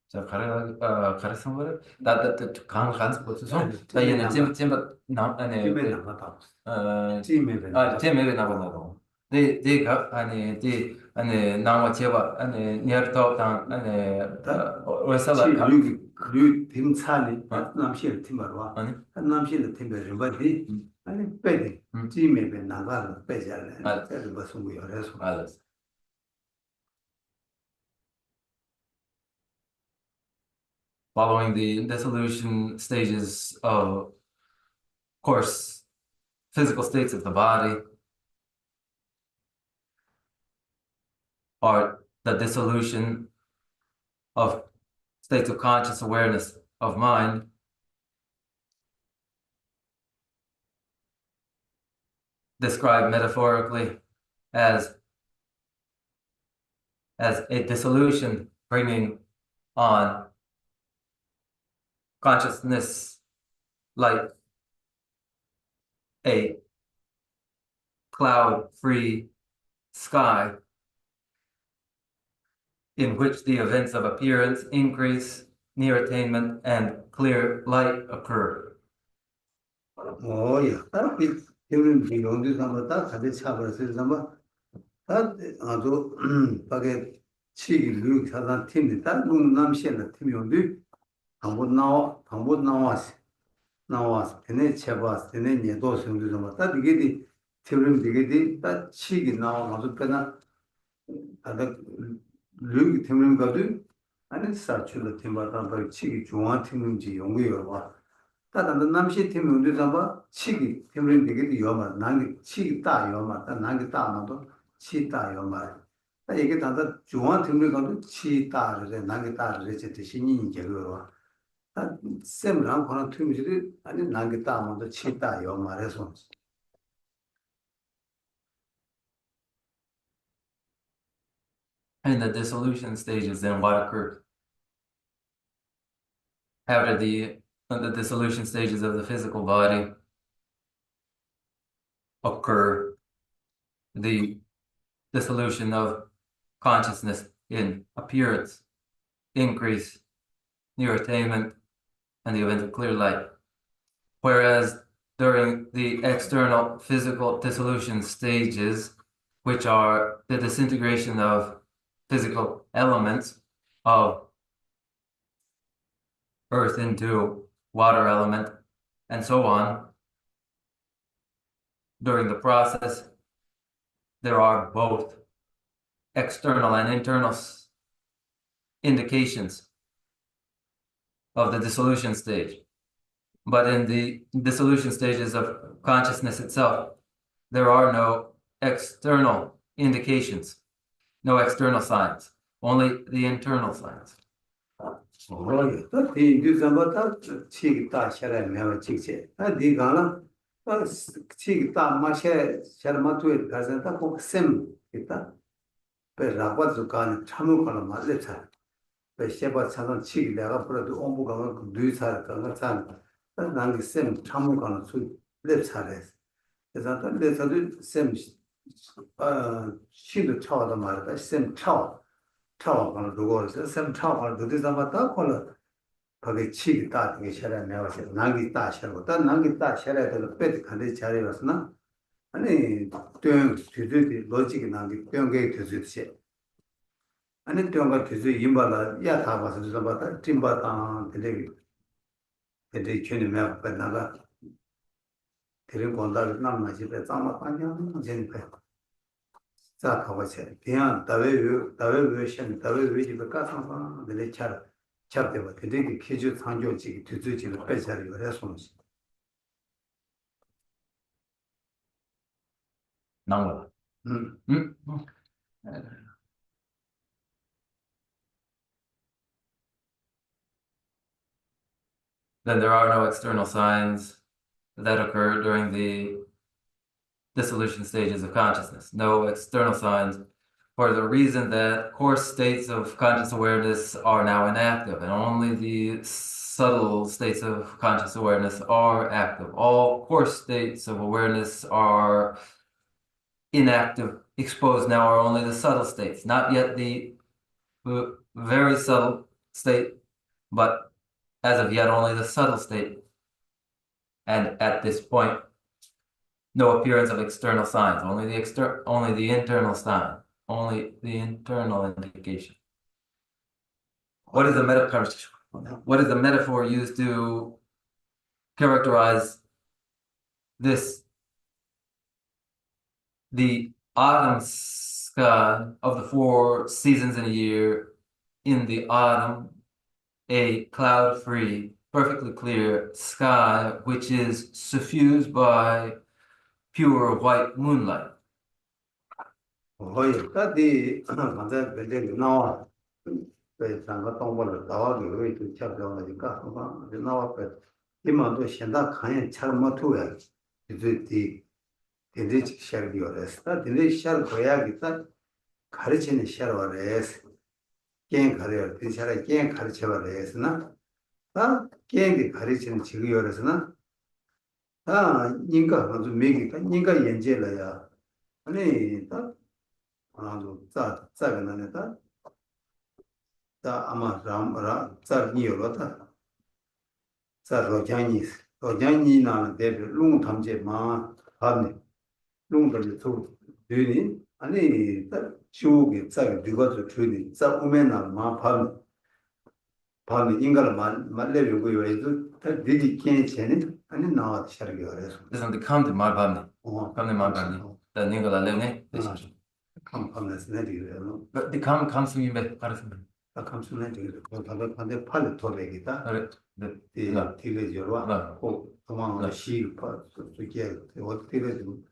Speaker 1: 자, 가르친 거를 강 간스 보트서 얘는 tempa 아니
Speaker 2: 집에 나갔다
Speaker 1: 제메베 나가나도 네 아니 나와 제바 아니 니어도 아니 왜살아
Speaker 2: 류 팀산이 남실 팀바와
Speaker 1: 아니
Speaker 2: 남실 팀베 버디 아니 빼디 집에 나가를 빼자래 그래서 무슨 거여서
Speaker 1: 알았어. following the dissolution stages of coarse physical states of the body, or the dissolution of states of conscious awareness of mind, described metaphorically as a dissolution bringing on consciousness like a cloud-free sky in which the events of appearance, increase, near attainment, and clear light occur.
Speaker 2: 뭐야? 딱히 지금 비용도 삼았다. 다들 차버렸을 삼아. 다 아주 밖에 치기 류 사단 팀이 다 농남시의 팀이 온디 한번 나와서 걔네 쳐봐. 걔네 얘도 성도 좀 왔다. 이게 팀은 이게 다 치기 나와서 그나 다들 류 팀은 가도 아니 사출로 팀마다 그 치기 중앙 팀인지 연구해 봐. 다른 남시 팀이 온디 잡아 치기 팀은 이게 요마 난기 치기 다 요마 다 난기 다나도 치 다 요마. 이게 다들 중앙 팀을 가도 치 다를 난기 다를 이제 신인이 제거와. 쌤랑 그런 팀들이 아니 난기 다만도 치 다 요마래서.
Speaker 1: In the dissolution stages, then what occurred? After the dissolution stages of the physical body occur, the dissolution of consciousness in appearance, increase, near attainment, and the event of clear light. Whereas during the external physical dissolution stages, which are the disintegration of physical elements of earth into water element, and so on, during the process, there are both external and internal indications of the dissolution stage. But in the dissolution stages of consciousness itself, there are no external indications, no external signs, only the internal signs.
Speaker 2: 뭐야? 또 뒤에 잡았다. 치기 다 셔라 매워 찍지. 네가나 치기 다 마셔 셔마토에 가서다 꼭셈 있다. 배라고 주간 참을거나 말레차. 배 셰바 차는 치기 내가 불어도 온부가 그 누이살 그거 참 난게 셈 참을거나 수 랩차래. 그래서 랩차도 셈 시도 차와도 말다 셈 차와가 누구 셈 차와가 누구 잡았다 콜라 거기 치기 다 되게 셔라 내와서 난기 다 셔고 다 난기 다 셔라 될 배드 간데 자리 왔으나 아니 또 뒤뒤 로직이 난기 병게 되듯이 아니 똥가 뒤에 임발라 야 타봐서 잡았다 팀바다 되게 균이 매 받나가 데린 건다를 남나 집에 짱마 빠냐 제니까 자 가봐서 그냥 다외 집에 가서 되게 잡대봐 되게 기주 상조지 뒤뒤지를 빼자리 그래서
Speaker 1: Nangwa. Then there are no external signs that occur during the dissolution stages of consciousness. No external signs, for the reason that coarse states of conscious awareness are now inactive, and only the subtle states of conscious awareness are active. All coarse states of awareness are inactive. Exposed now are only the subtle states, not yet the very subtle state, but as of yet only the subtle state. And at this point, no appearance of external signs, only the internal sign, only the internal indication. What is the metaphor used to characterize this? The autumn sky of the 4 seasons in a year. In the autumn, a cloud-free, perfectly clear sky, which is suffused by pure white moonlight.
Speaker 2: 어이, 맞아, 근데 나와. 그 장가 동벌을 나와게 왜 이렇게 잡혀가니까 나와 그 이만도 현다 칸에 잘못 두야. 이제 이 시작이었어. 근데 시작 거야겠다. 가르치는 시작을 게임 가르쳐. 대체로 게임 가르쳐를 했으나 게임이 가르치는 지구열에서는 인가 아주 매기가 인가 연재라야. 아니 아주 짜가나네다. 아마 람라 짜니요로다. 자 로장니 나는 대비 롱 탐제마 하네. 롱들 또 되니 아니 지옥에 짜가 누가도 되니 짜 오면나 마 밤에 인가를 말려고 요래도 다 되게 괜찮네. 아니 나와 시작이 그래서.
Speaker 1: 그래서 come to my 밤에. come to my 밤에. 나 니가 날래네.
Speaker 2: 감감에서 내리래요.
Speaker 1: The come 스미메 가르스미.
Speaker 2: 감수는 되게 반대 팔을 돌리기다.
Speaker 1: 그래.
Speaker 2: 네, 딜레저와 꼭 도망을 시파 저기에 어떻게 되고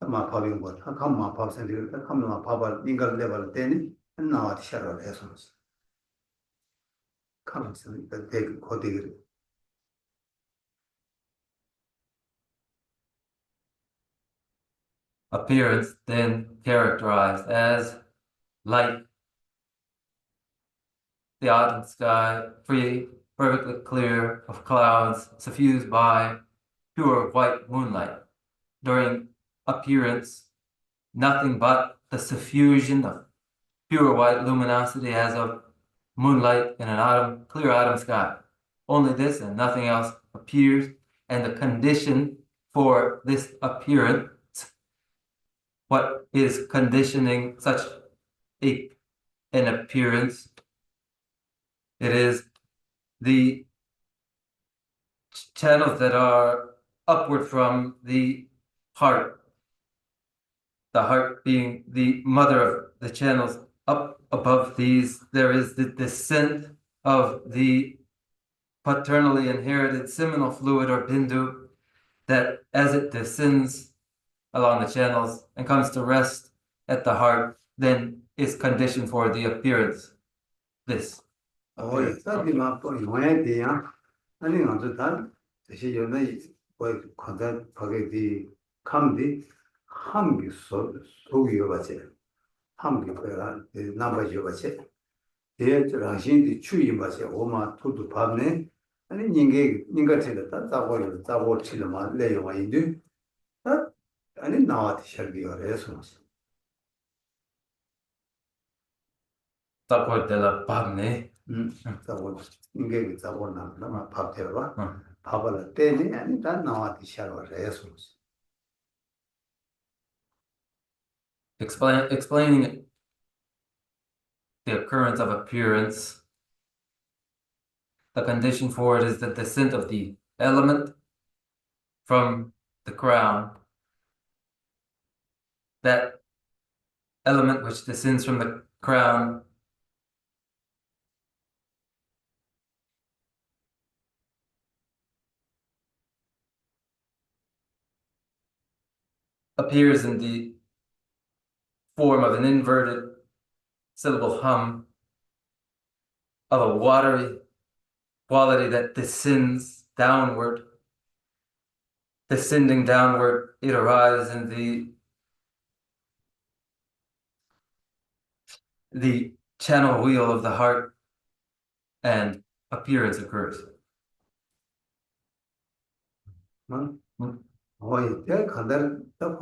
Speaker 2: 아마 밥인 거. 한마 밥 생들 한마 밥을 인가를 내발 때니 나와 시작을 해서. 감수는 되게 거대게
Speaker 1: Appearance then characterized as light, the autumn sky, free, perfectly clear of clouds, suffused by pure white moonlight. During appearance, nothing but the suffusion of pure white luminosity as of moonlight in an clear autumn sky. Only this and nothing else appears, and the condition for this appearance, what is conditioning such an appearance? It is the channels that are upward from the heart being the mother of the channels. Up above these, there is the descent of the paternally inherited seminal fluid or bindu, that as it descends along the channels and comes to rest at the heart, then is conditioned for the appearance. This.
Speaker 2: 아니 아주 다 다시 연애 뭐 관다 거기 감디 함기 소위여 같이 함기 거라 나바지여 같이 대저랑신디 추이 맞이 오마 투두 밤네 아니 닝가 틀다 자고 치려마 내용이 인데 아니 나와티 셔기여 그래서
Speaker 1: Tapos de la 밤네.
Speaker 2: 자고 닝게 자고 나마 밥대로 밥을 때니 아니 다 나와티 셔기여 그래서
Speaker 1: Explaining the occurrence of appearance, the condition for it is the descent of the element from the crown. That element which descends from the crown appears in the form of an inverted syllable hum of a watery quality that descends downward. Descending downward, it arises in the channel wheel of the heart, and appearance occurs.
Speaker 2: 내 간달 또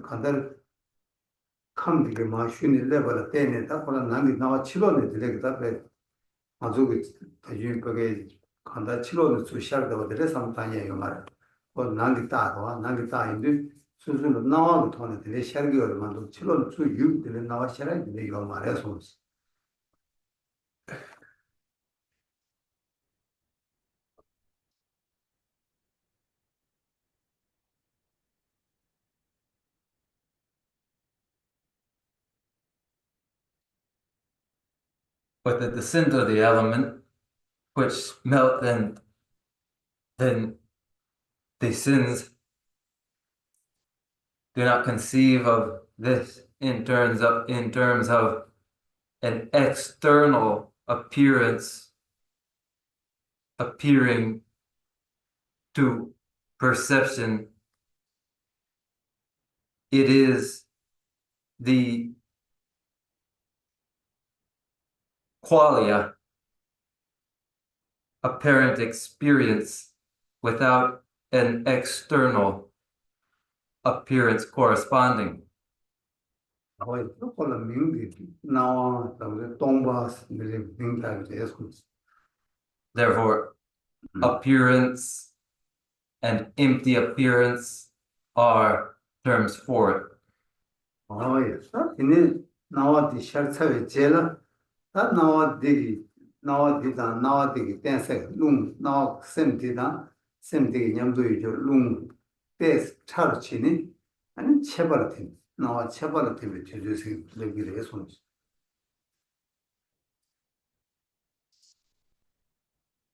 Speaker 2: 간달 감디게 마슈니 레벨 때네 딱보다 남이 나와 치료는 되게다 배 아주 그 대중 그게 간달 치료는 수시하다 버들 상탄이에요 말. 뭐 남이 따와 남이 따인데 수술로 나와도 돈에 되게 샤르기를 만도 치료는 수 유들이 나와 샤르기 이거 말해서
Speaker 1: With the descent of the element, which melt, then the sins do not conceive of this in terms of an external appearance appearing to perception. It is the qualia, apparent experience without an external appearance corresponding. Therefore, appearance and empty appearance are terms for it.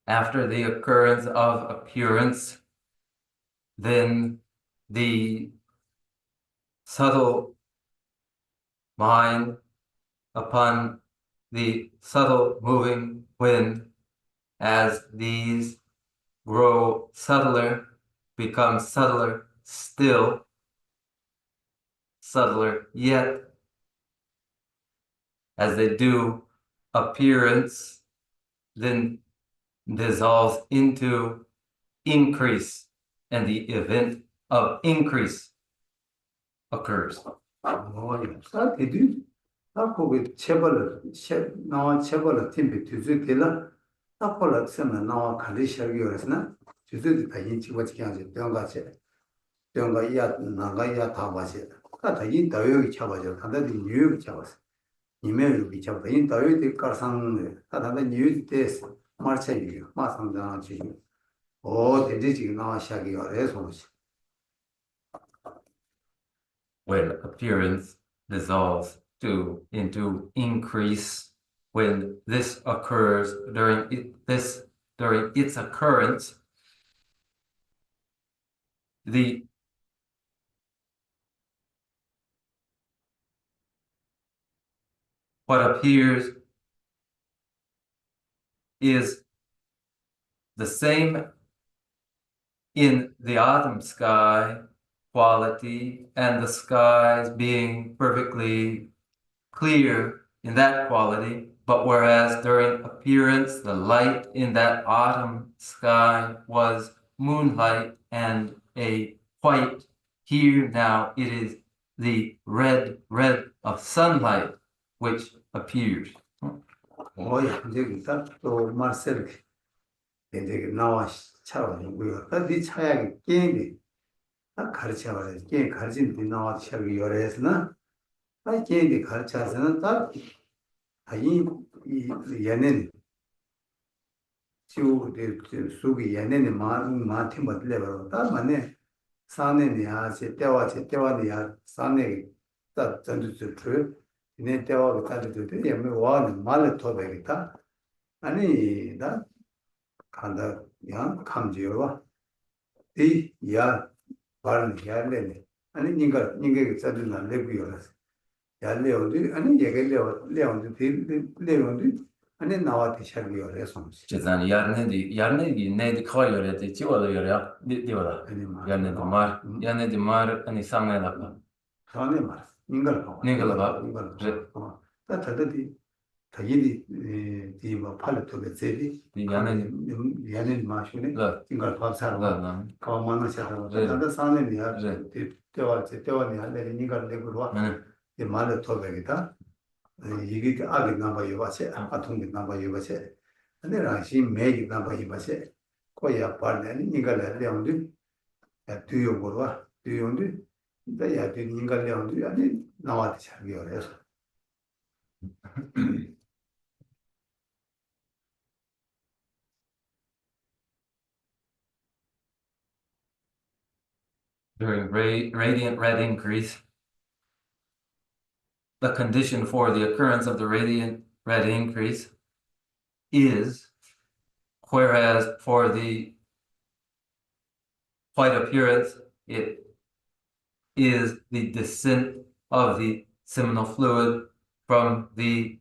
Speaker 1: After the occurrence of appearance, then the subtle mind upon the subtle moving wind, as these grow subtler, become subtler still, subtler yet. As they do, appearance then dissolves into increase, and the event of increase occurs. When appearance dissolves into increase, when this occurs during its occurrence, what appears is the same in the autumn sky quality, and the skies being perfectly clear in that quality, but whereas during appearance the light in that autumn sky was moonlight and a white, here now it is the red of sunlight which appears. Chizan yarne ne di koi yore ti chi wala yore ya di wala yarne di mar ani samne la pa ningal ba
Speaker 2: di ma pala tobe zebi yarne ma shune ingal pa sarwa kawa mana chara tanda sane ni ya tewa ni ya ningal legurwa di mala tobe gita 이게 아기 남아 요바세 아통기 남아 요바세 근데 라시 매기 남아 요바세 거야 발내니 니가래 레온디 야 뒤요 거와 뒤요인데 야 뒤 니가 레온디 아니 나와도 잘 비어래서 During radiant red increase, the condition for the occurrence of the radiant red increase is
Speaker 1: whereas for the white appearance, it is the descent of the seminal fluid from the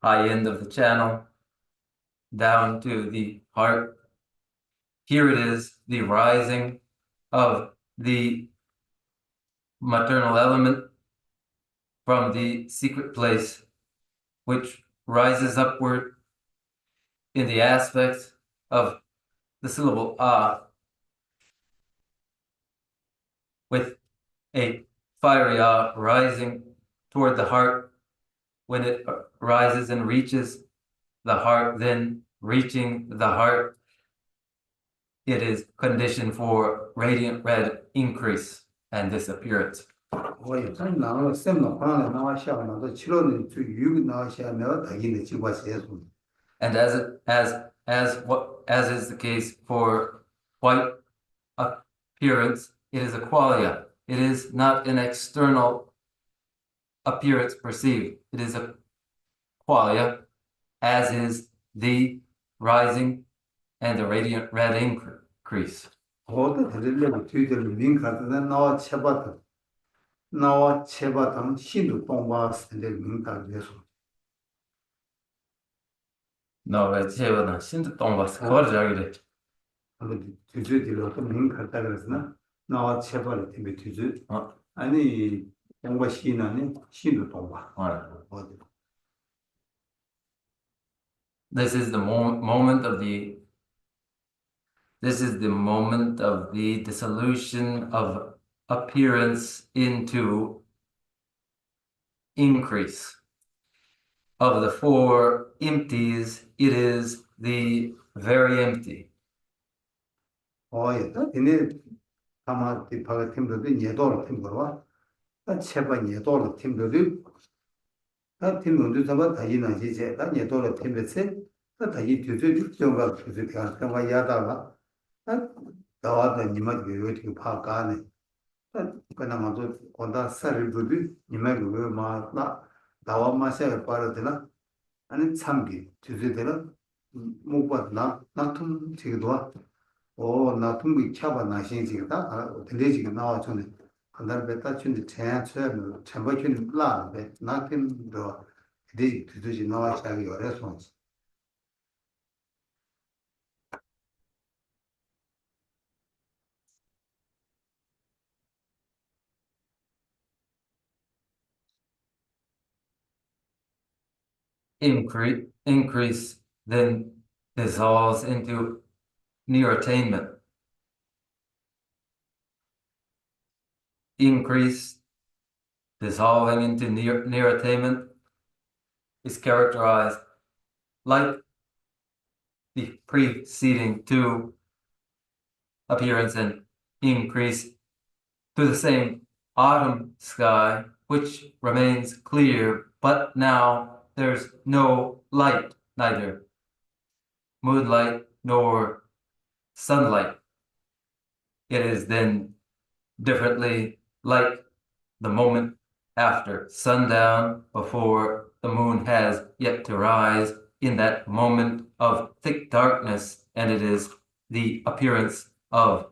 Speaker 1: high end of the channel down to the heart. Here it is the rising of the maternal element from the secret place, which rises upward in the aspect of the syllable ah, with a fiery ah rising toward the heart. When it rises and reaches the heart, then reaching the heart, it is conditioned for radiant red increase and disappearance.
Speaker 2: 참 나와 쌤도 하나 나와 시작을 나도 치료는 주 유기 나와 시작하면 다기는 지과 세수.
Speaker 1: And as is the case for white appearance, it is a qualia. It is not an external appearance perceived. It is a qualia, as is the rising and the radiant red increase.
Speaker 2: 어떤 들으려고 뒤들 민카드나 나와 채바담 신도 동바 선들 민카 예수.
Speaker 1: No, it's here. 신도 동바스 거절하기래.
Speaker 2: 아무튼 뒤들로 또 민카다 그랬으나 나와 채바를 팀에 뒤들. 아니 동바 신하니 신도 동바. 어디.
Speaker 1: This is the moment of the dissolution of appearance into increase. Of the four empties, it is the very empty.
Speaker 2: 얘네 아마 디파가 팀들도 예도로 팀거와 다 채바 예도로 팀들도 다 팀들도 잡아 다이나 이제 다 예도로 팀에서 다 다이 뒤뒤 정가 뒤뒤 가서 야다가 나와도 니만 요렇게 파가네 그나마도 건다 살을부디 니만 그마 나와 마셔 빠르더라 아니 참기 뒤뒤들은 못 봤나 나tum 지금도 나tum이 차바 나신 지금다 근데 지금 나와 전에 한달 뱉다 준데 제처럼 참바춘 라베 나팀도 근데 뒤뒤지 나와 자기 어려서
Speaker 1: increase then dissolves into near attainment. Increase dissolving into near attainment is characterized like the preceding two appearance and increase to the same autumn sky, which remains clear, but now there's no light, neither moonlight nor sunlight. It is then differently like the moment after sundown, before the moon has yet to rise, in that moment of thick darkness, and it is the appearance of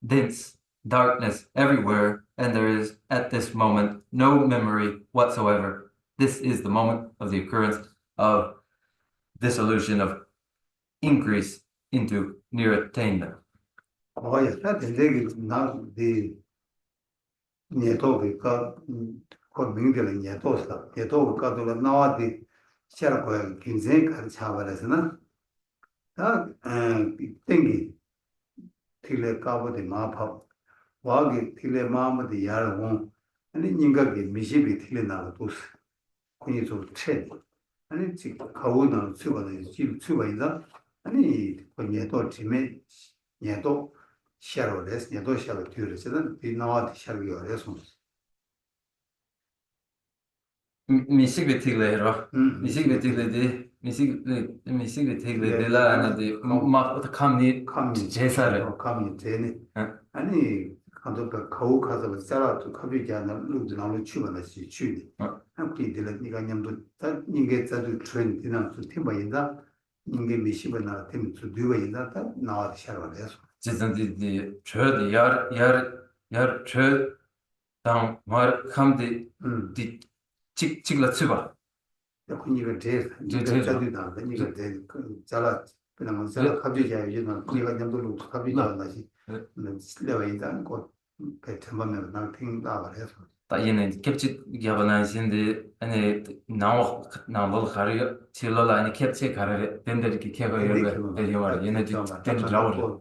Speaker 1: dense darkness everywhere, and there is at this moment no memory whatsoever. This is the moment of the occurrence of dissolution of increase into near attainment.
Speaker 2: 다 되게 나디 예도가 그 명절에 예도가 또 나와디 시작하고 굉장히 가르쳐버려서는 다 땡기 틀에 까보데 마파 와게 틀에 마음에 야르고 아니 인가게 미시비 틀에 나도 그니 좀 채. 아니 지금 가오는 수거는 지금 수거이다. 아니 그 예도 팀에 예도 샤로레스 예도 샤로 튜르스는 비나와드 샤르요레스.
Speaker 1: 미식이 되래요. 미식이 되래디 미식이 되래라 하는데 막 어떻게 감니 제사를
Speaker 2: 감이 되네. 아니 간도가 가오 가서 자라 또 카비지 않는 루드나로 추가나 시 추리. 한국인들은 이가 냠도 다 인게 자주 트렌드 디나 수 팀바인다 인게 미시바나 팀 수두바인다 다 나와 샤라레서
Speaker 1: 지금 디 저디 야 저당 말 감디 디 찍찍라 치바
Speaker 2: 약간 제 이가 자주다 이가 제 잘라 그냥 잘라 갑자기야 이제는 이가 냠도 갑자기야 나시 실내와인다 그 배트만은 나 핑다 그래서
Speaker 1: طيب كيف جابنا سند أنا ناو خارج تيلا أنا كيف خارج تندر كي يرجع اليوم ينا تندر جاور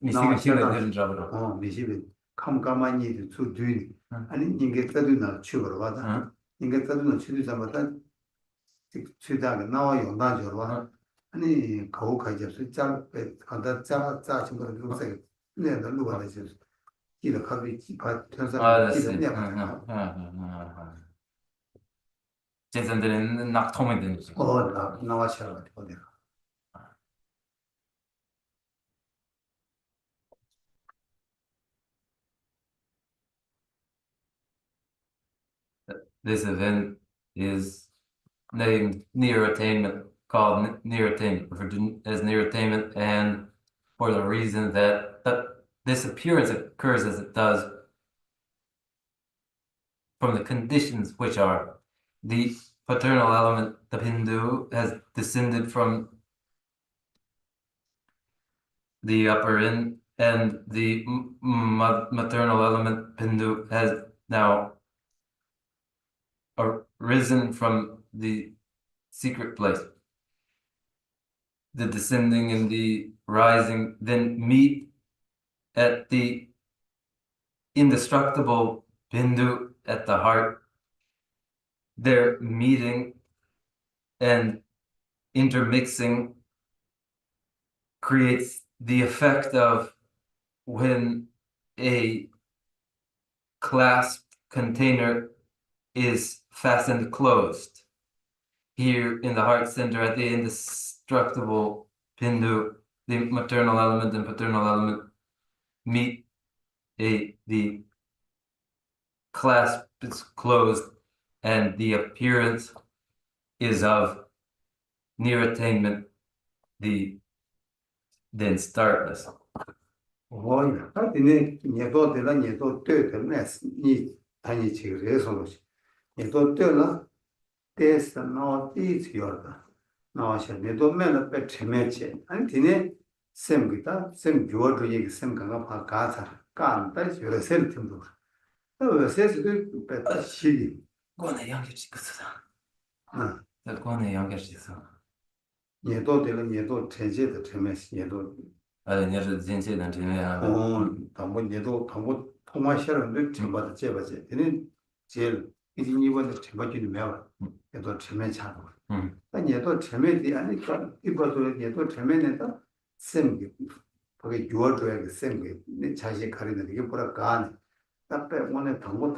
Speaker 1: 미시가 시가 잡으러
Speaker 2: 미시비 캄까마니 수두이 아니 인게 따두나 추거로 와다 인게 따두나 추두 잡았다 추다가 나와 용다 저와 아니 거우 가지서 짤배 간다 짜 친구들 요새 내가 누가 되지 이거 가비 바 천사 이거 내가
Speaker 1: 제전들은 낙통이 되는 거지.
Speaker 2: 나와셔 어디
Speaker 1: This event is named near attainment, called near attainment, as near attainment, and for the reason that this appearance occurs as it does from the conditions which are the paternal element, the Hindu, has descended from the upper end, and the maternal element, Hindu, has now arisen from the secret place. The descending and the rising then meet at the indestructible Bindu at the heart. Their meeting and intermixing creates the effect of when a clasped container is fastened closed. Here in the heart center at the indestructible Bindu, the maternal element and paternal element meet. The clasp is closed and the appearance is of near attainment, the dense darkness. 권에 연결시 있었어. 권에 연결시 있어.
Speaker 2: 얘도 되는 얘도 전체도 되면서 얘도
Speaker 1: 얘도 전체는 되면
Speaker 2: 당분 얘도 당분 통화시라는데 전부다 제바지. 얘는 제일 이번에 제바지는 매워. 얘도 전면 차고. 얘도 전면이 아니까 이거도 얘도 전면에다 쌤기 거기 유어줘야 쌤기 내 자식 가리는 이게 뭐랄까 안 답에 오늘 당분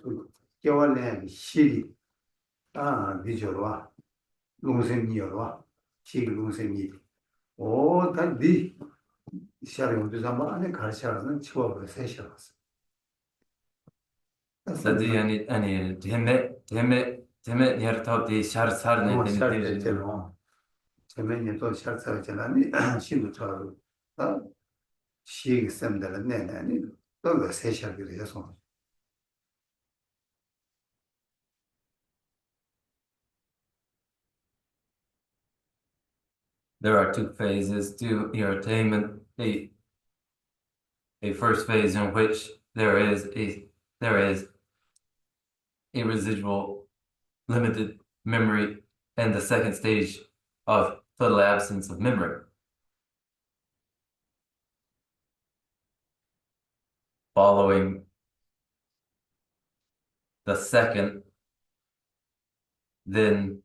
Speaker 2: 또 개월내 시리 비저와 농생이여와 시공생이 다디 시아리온도 잠바 안에 가르쳐라는 치워버려 세셔서
Speaker 1: 사디 아니 데메 여타디 샤르사르네 데메
Speaker 2: 제면이 또 샤르사르잖아니 신도 처럼 시기 쌤들은 내내니 또 세셔기를 해서
Speaker 1: There are two phases to your attainment. A first phase in which there is a residual limited memory, and the second stage of total absence of memory. Following the second, then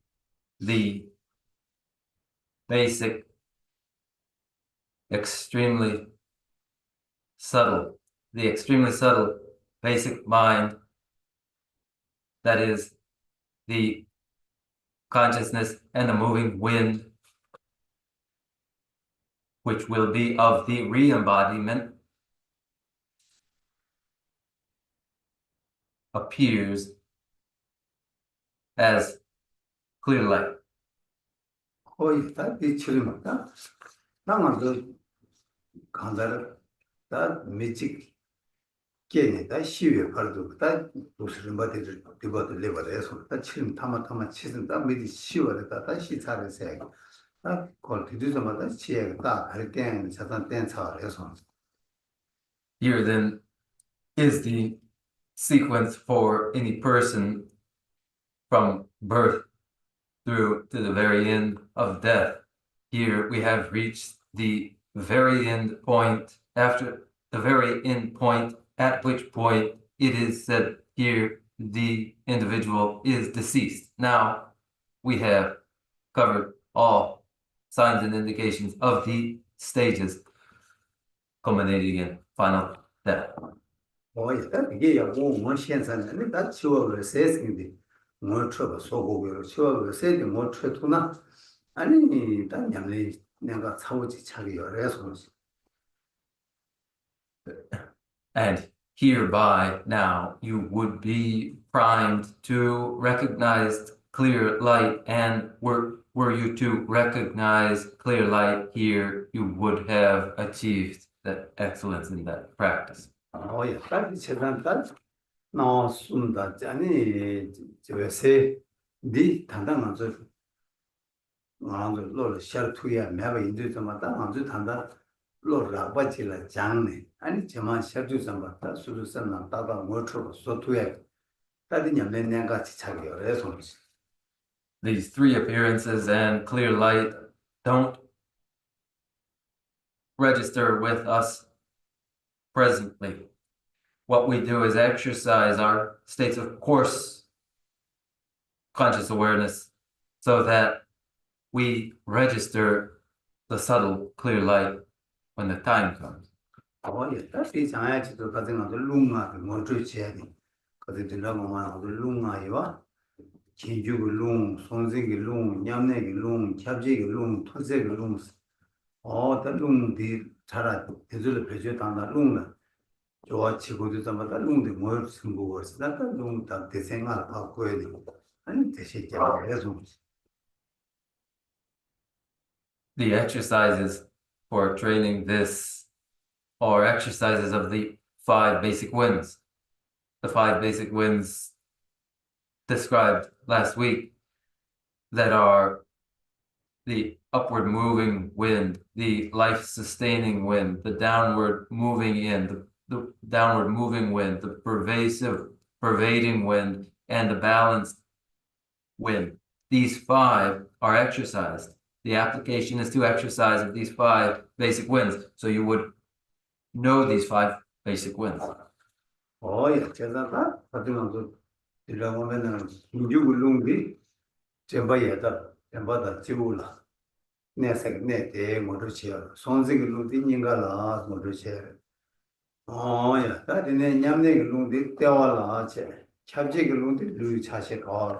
Speaker 1: the basic, extremely subtle basic mind, that is the consciousness and the moving wind, which will be of the re-embodiment, appears as clear light.
Speaker 2: 거의 다 비치림다. 나만도 간다를 다 매직 깨니다 시위에 발도 다 무슨 바디를 디버도 레버에서 다 치림 타마 치는다 미리 시월에다 다시 잘해서 다 걸티드서마다 치에다 할때 자단 댄서에서
Speaker 1: Here then is the sequence for any person from birth through to the very end of death. Here we have reached the very end point, after the very end point, at which point it is said here the individual is deceased. Now we have covered all signs and indications of the stages culminating in final death.
Speaker 2: 이게 뭐 현상은 다 치워를 세스인데 뭐 trouble 소고를 치워를 세데 뭐 트투나 아니 다 냠리 내가 차오지 차리요 그래서
Speaker 1: And hereby now you would be primed to recognize clear light, and were you to recognize clear light here, you would have achieved that excellence in that practice.
Speaker 2: 딱 세상다 나왔습니다. 아니 저세 네 단단한 저 아주 로를 샤르투야 매바 인도서마다 아주 단단 로라 바치라 장네 아니 저만 샤르투서마다 수루선나 따다 모트로 소투야 따디냐 맨냥 같이 차기요 그래서
Speaker 1: These three appearances and clear light don't register with us presently. What we do is exercise our states of coarse conscious awareness so that we register the subtle clear light when the time comes.
Speaker 2: 딱 장야지도 같은 것도 룽아 모트 지야니 그들 들어보면 룽아이와 진주의 룽, 손생의 룽, 냠내의 룽, 캡지의 룽, 토색의 룽 다 룽디 자라 대절을 배제한다 룽은 좋아 치고도 담아다 룽디 뭘 승부고 있다 룽다 대생활 바꿔야 되고 아니 대시자 그래서
Speaker 1: The exercises for training this are exercises of the 5 basic winds. The 5 basic winds described last week that are the upward moving wind, the life-sustaining wind, the downward moving in, the downward moving wind, the pervasive, pervading wind, and the balanced wind. These 5 are exercised. The application is to exercise of these 5 basic winds. So you would know these 5 basic winds.
Speaker 2: 제가 가지고 들어보면은 인주의 룽디 제바야다 제바다 지불라 내색 내대 모르지요 손색의 룽디 인가라 모르지요 다리네 냠내의 룽디 떼와라 제 캡지의 룽디 루 차세가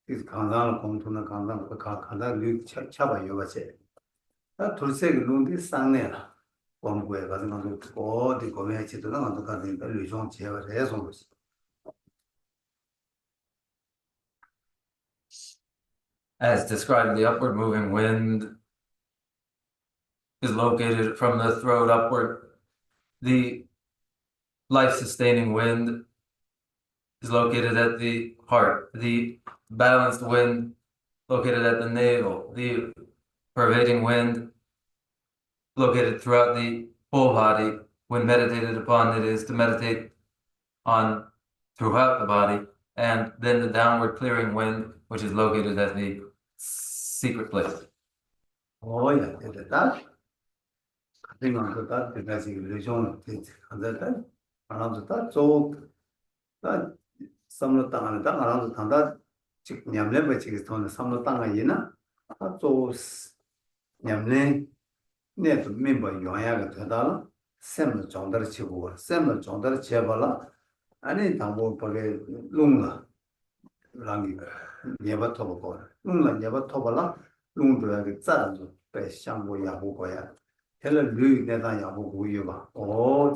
Speaker 2: 그 강단을 공통의 강단 그 강단 루 차봐요 같이 다 둘색의 룽디 쌍내라 공부해 가지고 어디 고민했지도 나도 가니까 류종 제가 해서
Speaker 1: As described, the upward moving wind is located from the throat upward. The life-sustaining wind is located at the heart. The balanced wind located at the navel. The pervading wind located throughout the whole body. When meditated upon, it is to meditate on throughout the body. And then the downward clearing wind, which is located at the secret place.
Speaker 2: 됐다. 같은 것도 대가지 류종 한다. 하나도 다 다 삼로 땅을 다 하나도 단다. 즉 냠레버 지금 돈 삼로 땅에 있나? 또 냠레 내도 멤버 요야가 되다라. 샘을 정도로 치고 샘을 정도로 제발라. 아니 당고 버게 룽라. 랑이 예바 토보고 룽라 예바 토발라. 룽도야게 짜도 배 샹보 야보 거야. 텔을 류 내다 야보 고유가.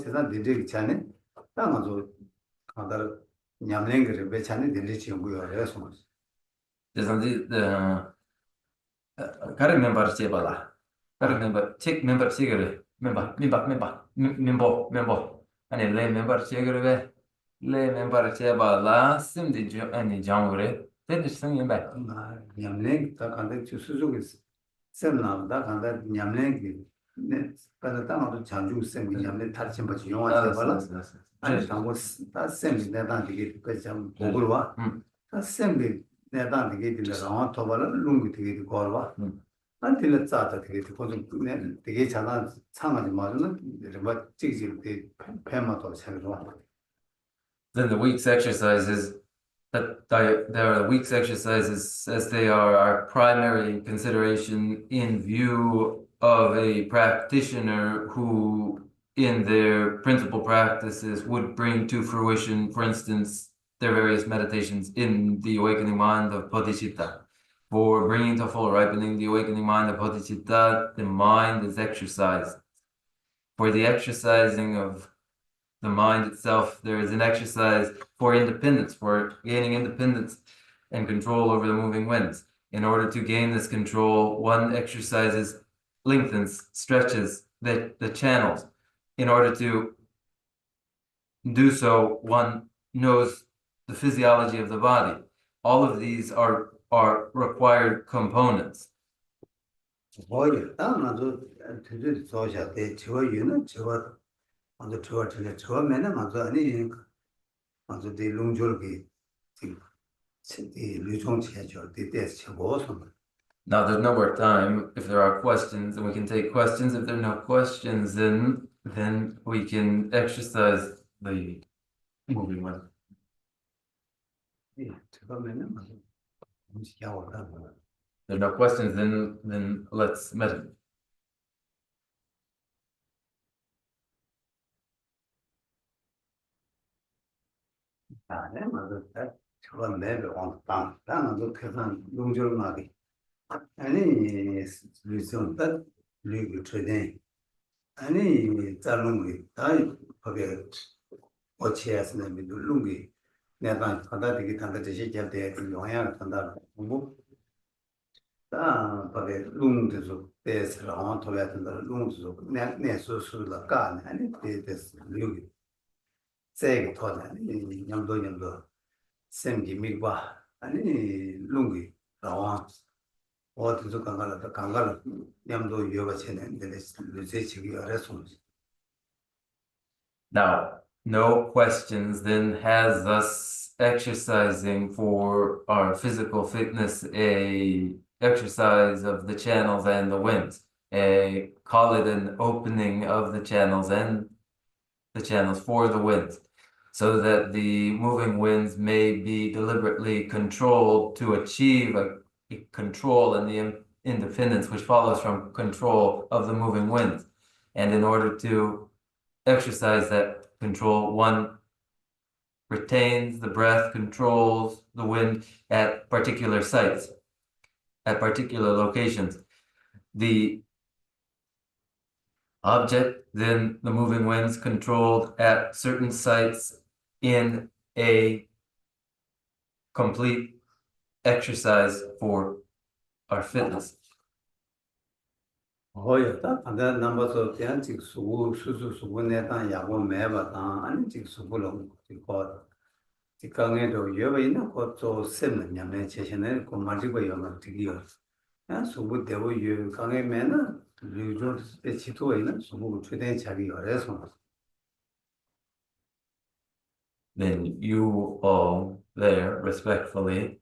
Speaker 2: 세상 되게 있잖아. 땅아도 간다 냠랭거를 왜 자네 들리지 뭐야 그래서
Speaker 1: Desde Kare member chebala. Kare member check member chegere. Member. Hani le member chegere ve le member chebala simdi hani jangure. Dedi sen yembe.
Speaker 2: 냠랭 다 간다 수수족이 셈나 다 간다 냠랭이 네 간다 땅도 장중 셈이 냠랭 탈침 받지 용화 제발라 아니 당고 다 셈이 내가 되게 그참 보고로 와. 다 셈이 내가 되게 들어가 도발을 룽이 되게 걸어 안틸 짜다 되게 고좀 되게 잘한 상하지 말은 뭐 찍지 폐마도 새로
Speaker 1: Then the week's exercises there are the week's exercises as they are our primary consideration in view of a practitioner who in their principal practices would bring to fruition, for instance, their various meditations in the awakening mind of Bodhisattva. For bringing to full ripening the awakening mind of Bodhisattva, the mind is exercised. For the exercising of the mind itself, there is an exercise for independence, for gaining independence and control over the moving winds. In order to gain this control, one exercises, lengthens, stretches the channels. In order to do so, one knows the physiology of the body. All of these are required components.
Speaker 2: 먼저 먼저 처음에는 먼저 아니 먼저 대 롱졸기 이 류종체죠 대대서 뭐서
Speaker 1: Now, there's no more time. If there are questions, and we can take questions. If there are no questions, then we can exercise the moving one.
Speaker 2: 예 처음에는 먼저 음식하고
Speaker 1: There are no questions, then let's meditate.
Speaker 2: 네 맞아 처음 내가 온다 나는 그런 롱졸마기 아니 류종 딱 류고 트레이닝 아니 자롱이 다이 거기에 어치에서는 롱이 내가 가다 되게 단가 제시 잡대 영향을 간다 뭐 다 거기에 롱도 배스랑 토야 된다 롱도 내 소소라 가 아니 데스 류기 세게 토다 냠도 생기 밀과 아니 롱이 라와 어디서 강가를 냠도 이어가 채는데 르세치기 알아서
Speaker 1: Now, no questions then has us exercising for our physical fitness a exercise of the channels and the winds. Call it an opening of the channels and the channels for the winds, so that the moving winds may be deliberately controlled to achieve a control and the independence which follows from control of the moving winds. And in order to exercise that control, one retains the breath, controls the wind at particular sites, at particular locations. The object, then the moving winds controlled at certain sites in a complete exercise for our fitness.
Speaker 2: 어였다 안다 넘버서 대한 직수 수수 내단 야고 매바다 아니 직수불로 이거 직강에도 여러 있는 것도 셈은 냠내 제신에 그 마지고 영어 드리어 야 수부 대고 유 강에 매는 류조 지도에 있는 수부 최대 자기 어려서
Speaker 1: Then you all there, respectfully,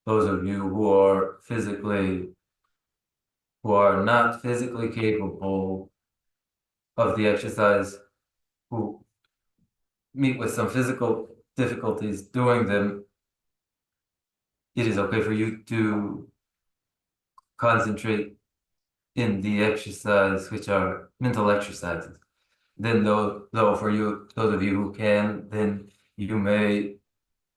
Speaker 1: those of you who are not physically capable of the exercise, who meet with some physical difficulties doing them, it is okay for you to concentrate in the exercise, which are mental exercises. Then though for you, those of you who can, then you may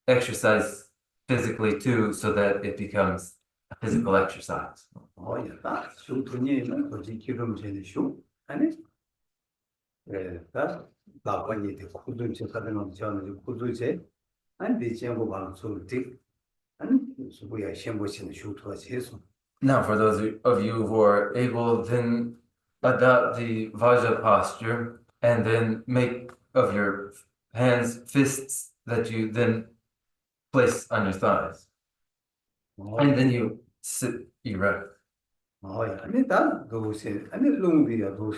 Speaker 1: exercise physically too, so that it becomes a physical exercise.
Speaker 2: 어였다 수tun이는 거기 기름 제는 슈 아니 다 나빠니 데 구두체 사는 저는 구두체 아니 대체고 방 소리 아니 수고야 셴보시는 슈트와 제소
Speaker 1: Now, for those of you who are able, then adopt the Vajra posture and then make of your hands fists that you then place on your thighs. And then you sit erect.
Speaker 2: 아니 다 도세 아니 롱비야 도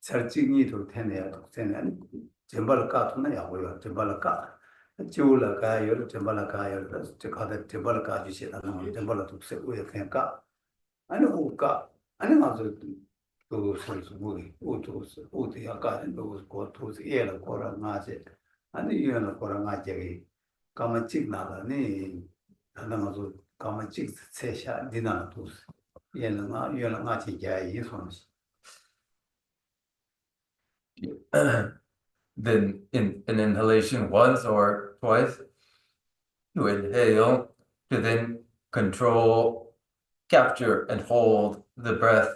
Speaker 2: 살찌니도 테네야 도세네 아니 젬발 까투나 야고요 젬발 까 지올라가 요 젬발 까요 저 가다 젬발 까 주시다 젬발 도세 우에 그냥 까 아니 오까 아니 맞아 또 선수 뭐기 오토스 오토야 까는 또 고토스 예라 거라 나제 아니 예라 거라 나제 까마직 나다니 하나 맞아 까마직 세샤 디나 도스 예라 나제 야이 선수
Speaker 1: Then in an inhalation once or twice, you inhale to then control, capture, and hold the breath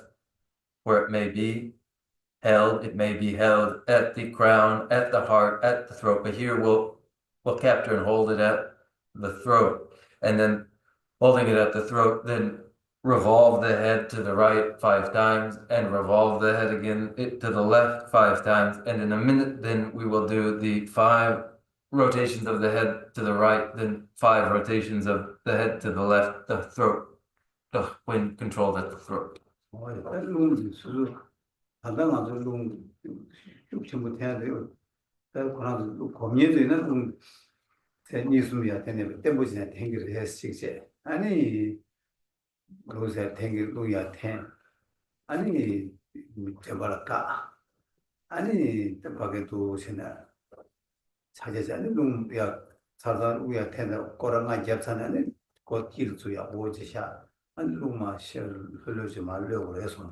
Speaker 1: where it may be held. It may be held at the crown, at the heart, at the throat, but here we'll capture and hold it at the throat. And then holding it at the throat, then revolve the head to the right 5 times and revolve the head again to the left 5 times. And in a minute, then we will do the 5 rotations of the head to the right, then 5 rotations of the head to the left, the throat, when controlled at the throat.
Speaker 2: 롱수 하다가도 롱 욕심 해야 돼요. 그러나 고민되는 롱 세니스미야 되네. 때문에 탱기를 했지. 아니 그것에 탱기로야 탱 아니 제발까 아니 뜻밖에도 신나 찾아자니 롱야 사단 우야 탱다 거랑아 잡사는 곧 길주야 뭐지샤 아니 롱마 실 흘러지 말려고 해서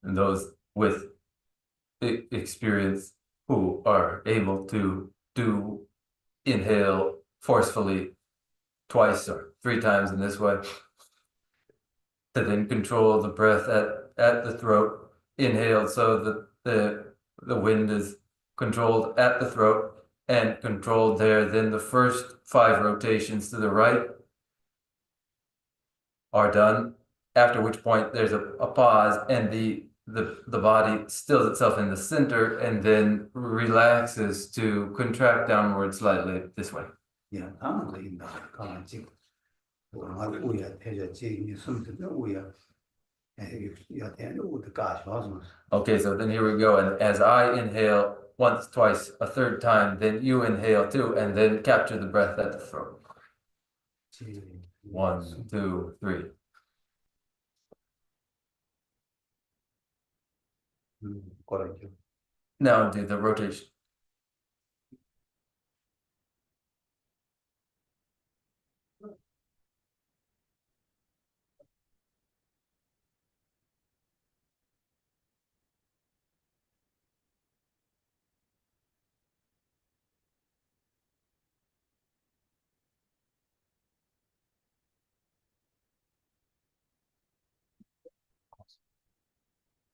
Speaker 1: And those with experience who are able to do inhale forcefully twice or 3 times in this way, to then control the breath at the throat, inhale so that the wind is controlled at the throat and controlled there. Then the first 5 rotations to the right are done, after which point there's a pause and the body stills itself in the center and then relaxes to contract downward slightly this way.
Speaker 2: 야, 아무도 있나? 가만 지금 우야 대저지 니 숨도 우야 야 대는 우도 가셔서
Speaker 1: Okay, so then here we go. And as I inhale once, twice, a 3rd time, then you inhale too, and then capture the breath at the throat. 1, 2, 3.
Speaker 2: 거라죠.
Speaker 1: Now do the rotation.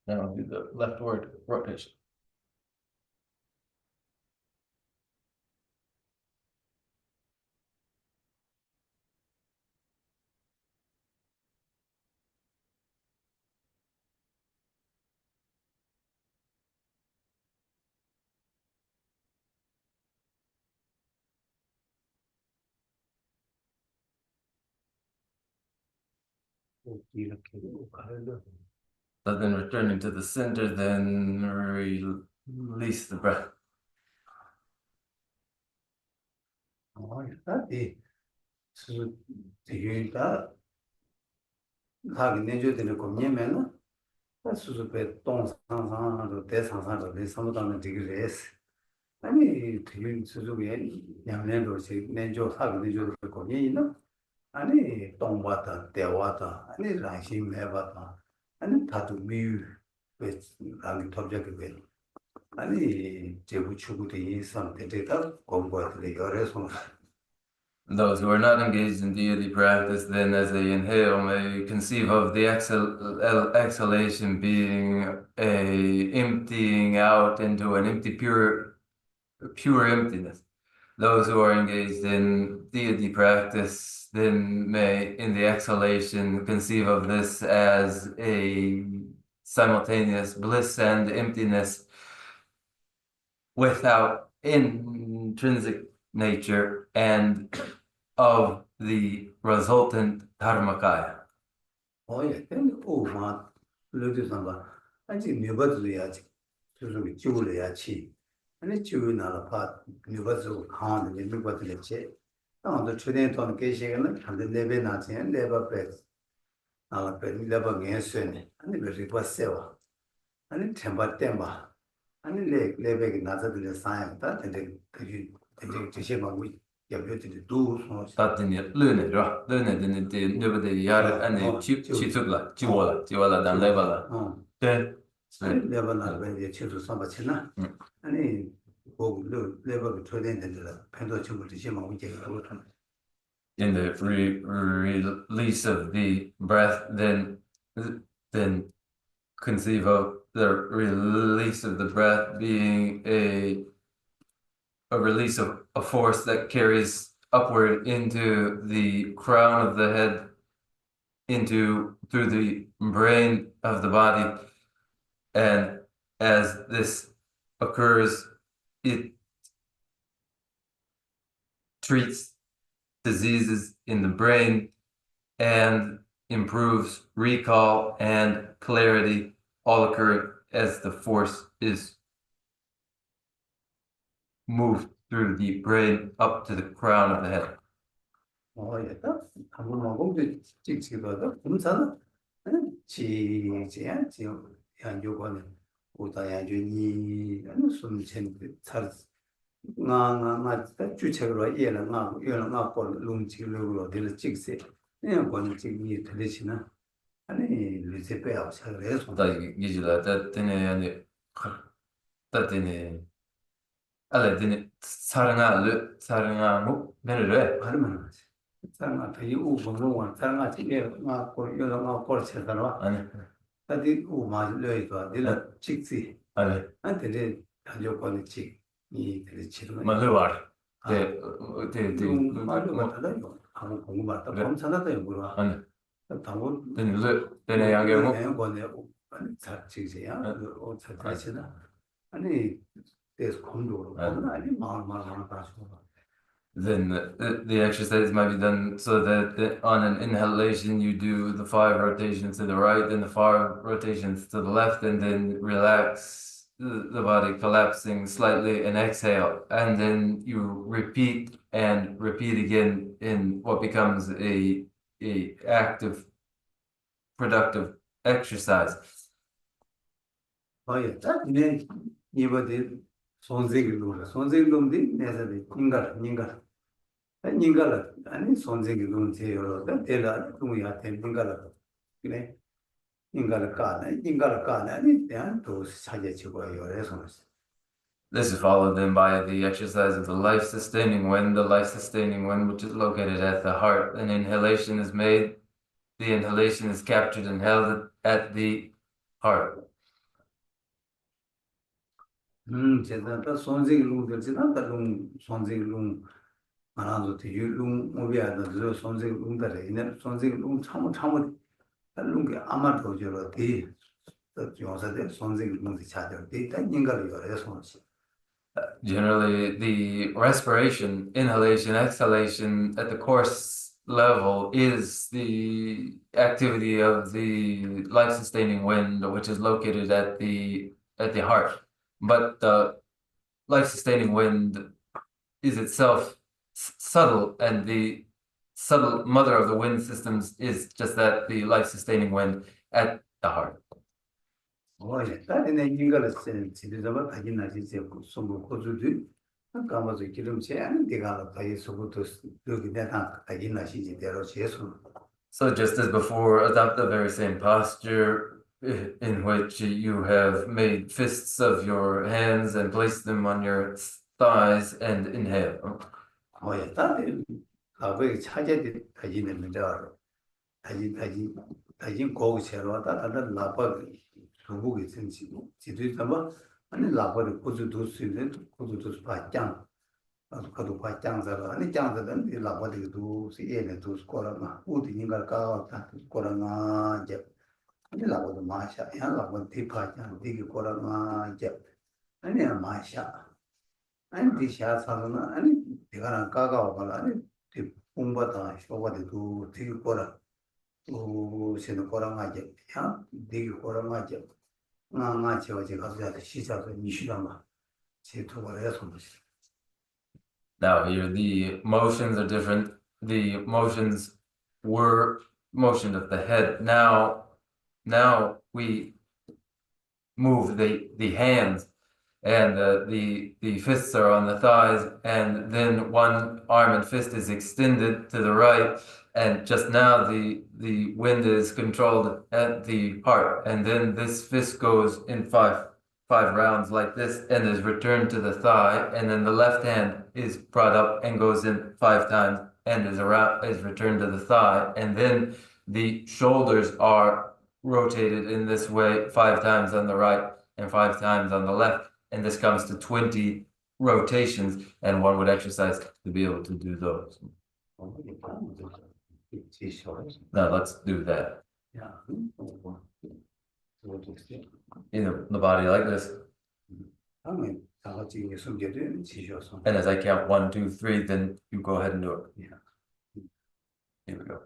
Speaker 1: Now do the leftward rotation.
Speaker 2: 이렇게 가르려.
Speaker 1: So then returning to the center, then release the breath.
Speaker 2: 일단이 수 대유다 하기 내줘되는 거냐면은 수수배 동상상으로 대상상으로 대상보다는 되기를 했어. 아니 대유 수수배 양내로 제 내줘 하기 내줘될 거냐이나 아니 동바다 대와다 아니 라신 매바다 아니 다도 미유 왜 라기 톱자게 왜 아니 제부 추구도 이 상태에다 공부하더니 열애서
Speaker 1: Those who are not engaged in deity practice, then as they inhale, may conceive of the exhalation being a emptying out into an empty pure pure emptiness. Those who are engaged in deity practice then may, in the exhalation, conceive of this as a simultaneous bliss and emptiness without intrinsic nature and of the resultant dharmakaya.
Speaker 2: 예, 근데 막 로드선 봐. 아직 뉴버즈야지. 저기 지울래야지. 아니 지우나라 파 뉴버즈 강한데 뉴버즈래지. 나도 최대한 돈 계시게는 한데 레벨 나지. 레벨 베스. 아, 레벨 겐스네. 아니 그렇게 봤어요. 아니 템바. 아니 레벨이 나자들 사이다. 근데 그게 되게 막 옆에들이 두 손.
Speaker 1: Tatini löne, bra. Löne, den nu det gör en chiwala, dan levala. Det.
Speaker 2: 아니 레벨나 왜 치수 삼바치나? 아니 뭐 레벨 초대된들 팬도 친구 드시면 이제 그렇다.
Speaker 1: In the release of the breath, then conceive of the release of the breath being a release of a force that carries upward into the crown of the head, through the brain of the body. And as this occurs, it treats diseases in the brain and improves recall and clarity, all occurring as the force is moved through the brain up to the crown of the head.
Speaker 2: 얘다 한번 먹으면 찍찍거든. 검사는 지지야 지금 연구관은 오다야 주니 아니 숨chen 잘 나나 주책으로 얘는 나 롱치로 될 찍세. 그냥 권 찍이 들리시나 아니 리세페하고 살래서
Speaker 1: 다 이제라 때네 아니 때네 알아 되네 사랑하고 내려래
Speaker 2: 말만 하지. 사람아 되게 우봉봉한 사람아 되게 막 여러 막 걸쳐서
Speaker 1: 아니
Speaker 2: 다들 우마를 내가 찍지.
Speaker 1: 아니
Speaker 2: 한테 단조건이 찍이 되게 치는
Speaker 1: 말로와
Speaker 2: 말로 같다요. 아무 공부받다 검사다요 물어.
Speaker 1: 아니
Speaker 2: 당고
Speaker 1: 되네 양경고
Speaker 2: 내가 거네 잘 찍지야. 어 잘하시나. 아니 there's control. 아니 마음 가지고.
Speaker 1: Then the exercise might be done so that on an inhalation you do the 5 rotations to the right and the 5 rotations to the left, and then relax the body, collapsing slightly, and exhale, and then you repeat and repeat again in what becomes a active, productive exercise.
Speaker 2: 예, 네 이번에 손생일로 내서 인가라 아니 손생일로 제요 데라 누구야 인가라 그래 인가라 까네 아니 대한 또 찾아지고요 그래서
Speaker 1: This is followed then by the exercise of the life-sustaining wind. The life-sustaining wind, which is located at the heart. An inhalation is made. The inhalation is captured and held at the heart.
Speaker 2: 제가 손생일로 되지나 다른 손생일로 말아도 유룽 오비아도 손생일로다래 이제 손생일로 참 다른 게 아마도 저러 돼 요새들 손생일로 찾아 돼 인가를 열어서
Speaker 1: Generally, the respiration, inhalation, exhalation at the course level is the activity of the life-sustaining wind, which is located at the heart. But the life-sustaining wind is itself subtle, and the subtle mother of the wind systems is just that, the life-sustaining wind at the heart.
Speaker 2: 예, 다른에 인가를 쓰는 집에서 다기나지 제고 소모 고주들 까마서 기름체 아니 내가 다이 소고도 여기 내가 다기나시지 대로 제수.
Speaker 1: So just as before, adopt the very same posture in which you have made fists of your hands and placed them on your thighs and inhale.
Speaker 2: 예, 다들 아버지 찾아야 다기는 문제로 다진 고우체로 다들 나빠 두고기 생기고 지들 잡아 아니 라버를 고주도 수 있는 고주도 바짱 가도 바짱자라 아니 짱자는 이 라버도 시에는 스코라마 우디인가 까다 스코라마 이제 아니 라버도 마샤 야 라버 디파짱 디기 코라마 이제 아니 마샤 아니 디샤 사는 아니 내가 까가와 아니 디 공부다 쇼바도 디기 코라 오 신의 코라마 이제 야 디기 코라마 이제 나 저기 가서 시작을 미시라마 제 도발을 해서
Speaker 1: Now here the motions are different. The motions were motion of the head. Now we move the hands, and the fists are on the thighs, and then one arm and fist is extended to the right, and just now the wind is controlled at the heart, and then this fist goes in five rounds like this and is returned to the thigh, and then the left hand is brought up and goes in 5 times and is returned to the thigh, and then the shoulders are rotated in this way 5 times on the right and 5 times on the left, and this comes to 20 rotations, and one would exercise to be able to do those. Now let's do that. In the body like this. And as I count 1, 2, 3, then you go ahead and do it.
Speaker 2: Yeah.
Speaker 1: Here we go.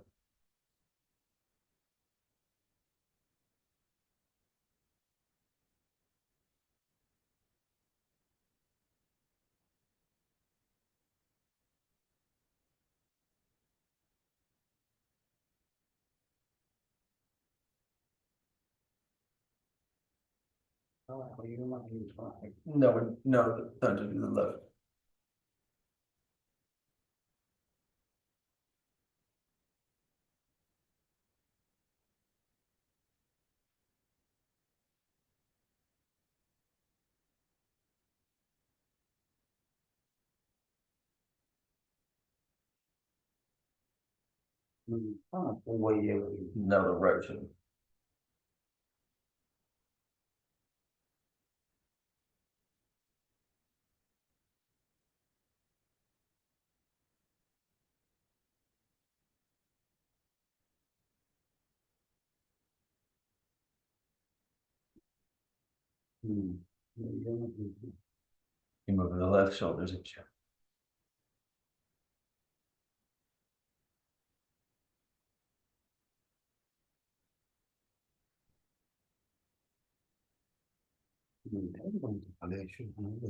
Speaker 1: No, don't do the left. No, the right shoulder. You move the left shoulders and chin.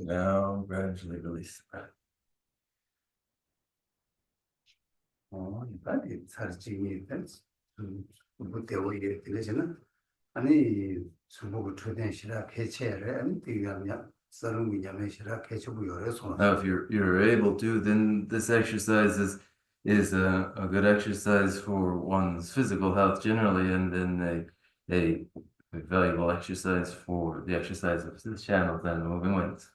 Speaker 1: Now gradually release the breath.
Speaker 2: 아니 중국어 초대시라 개체를 아니 되면 서른 위냐면시라 개체부 열어서
Speaker 1: Now, if you're able to, then this exercise is a good exercise for one's physical health generally, and then a valuable exercise for the exercise of the channels and the moving winds.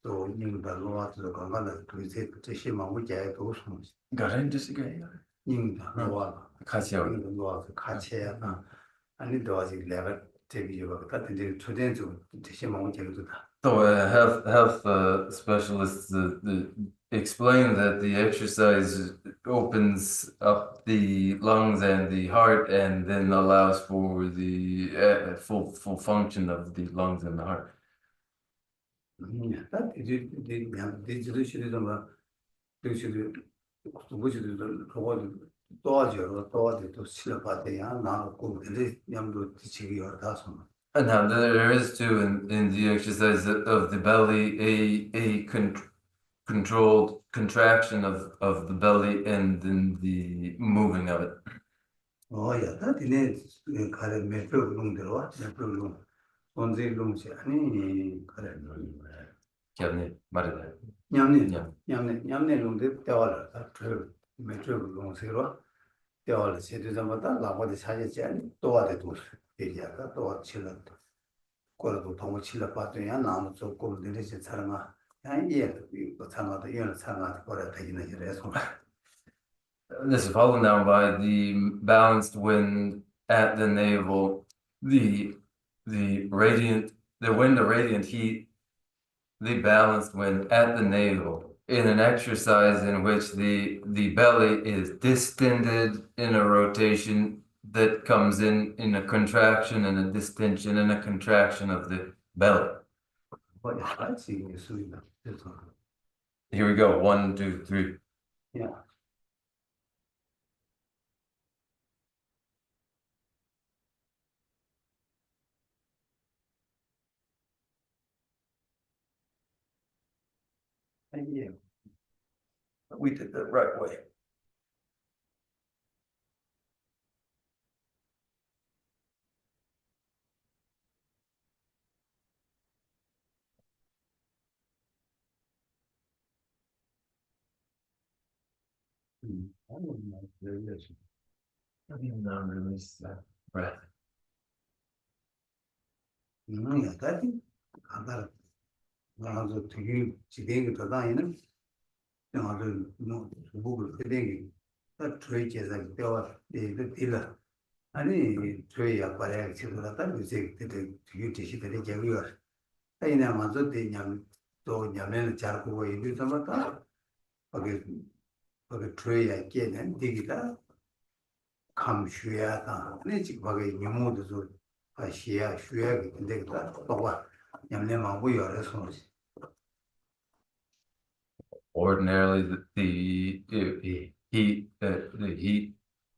Speaker 2: 또 인간도 와서 건강을 그렇게 뜻이 마음을 제도 좀
Speaker 1: Gotta disagree.
Speaker 2: 인간도 와
Speaker 1: 같이 하고.
Speaker 2: 인간도 와서 같이 해야 아니 또 아직 내가 되게 같은 데 초대는 좀 뜻이 마음을 제도 다
Speaker 1: So health specialists explain that the exercise opens up the lungs and the heart, and then allows for the full function of the lungs and the heart.
Speaker 2: 딱 이제 디지털 막 디지털 그거지도 그거 도와줘 또 실업하대야 나고 근데 양도 지치기 어다서
Speaker 1: And now there is too in the exercise of the belly a controlled contraction of the belly, and then the moving of it.
Speaker 2: 야, 다 디네 가래 메트로 롱들어 메트로 언제 롱지 아니 가래
Speaker 1: 기억니 말이다.
Speaker 2: 냠네 롱들 때와라 그 메트로 롱세로 때와라 세대자마다 나와도 사제지 아니 또 와도 또 얘기하다 또 칠렀다 거라도 동을 칠러 봤더니 나무 조금 내리지 사람아 예 이거 참아도 이거 참아 거라 되기는 이래서
Speaker 1: This is followed now by the balanced wind at the navel, the radiant the wind of radiant heat, the balanced wind at the navel, in an exercise in which the belly is distended in a rotation that comes in a contraction and a distension and a contraction of the belly. Here we go. 1, 2, 3.
Speaker 2: Yeah.
Speaker 1: Yeah. We did the right way.
Speaker 2: I don't know.
Speaker 1: I don't even know release that breath.
Speaker 2: Yeah, that thing. 나도 되게 지대가 더 다니는 나도 뭐 부부를 되게 다 트레이에서 배워 이게 일라 아니 트레이야 봐야 지도다 이제 되게 지시들이 제기가 아니나 맞아 되냐 또 냐면 잘 보고 이제 좀 왔다 거기 트레이야 깨는 되기다 감슈야다 아니 지금 거기 유모도 좀 아시야 슈야게 된다 또와 냠내만 보여서
Speaker 1: Ordinarily, the heat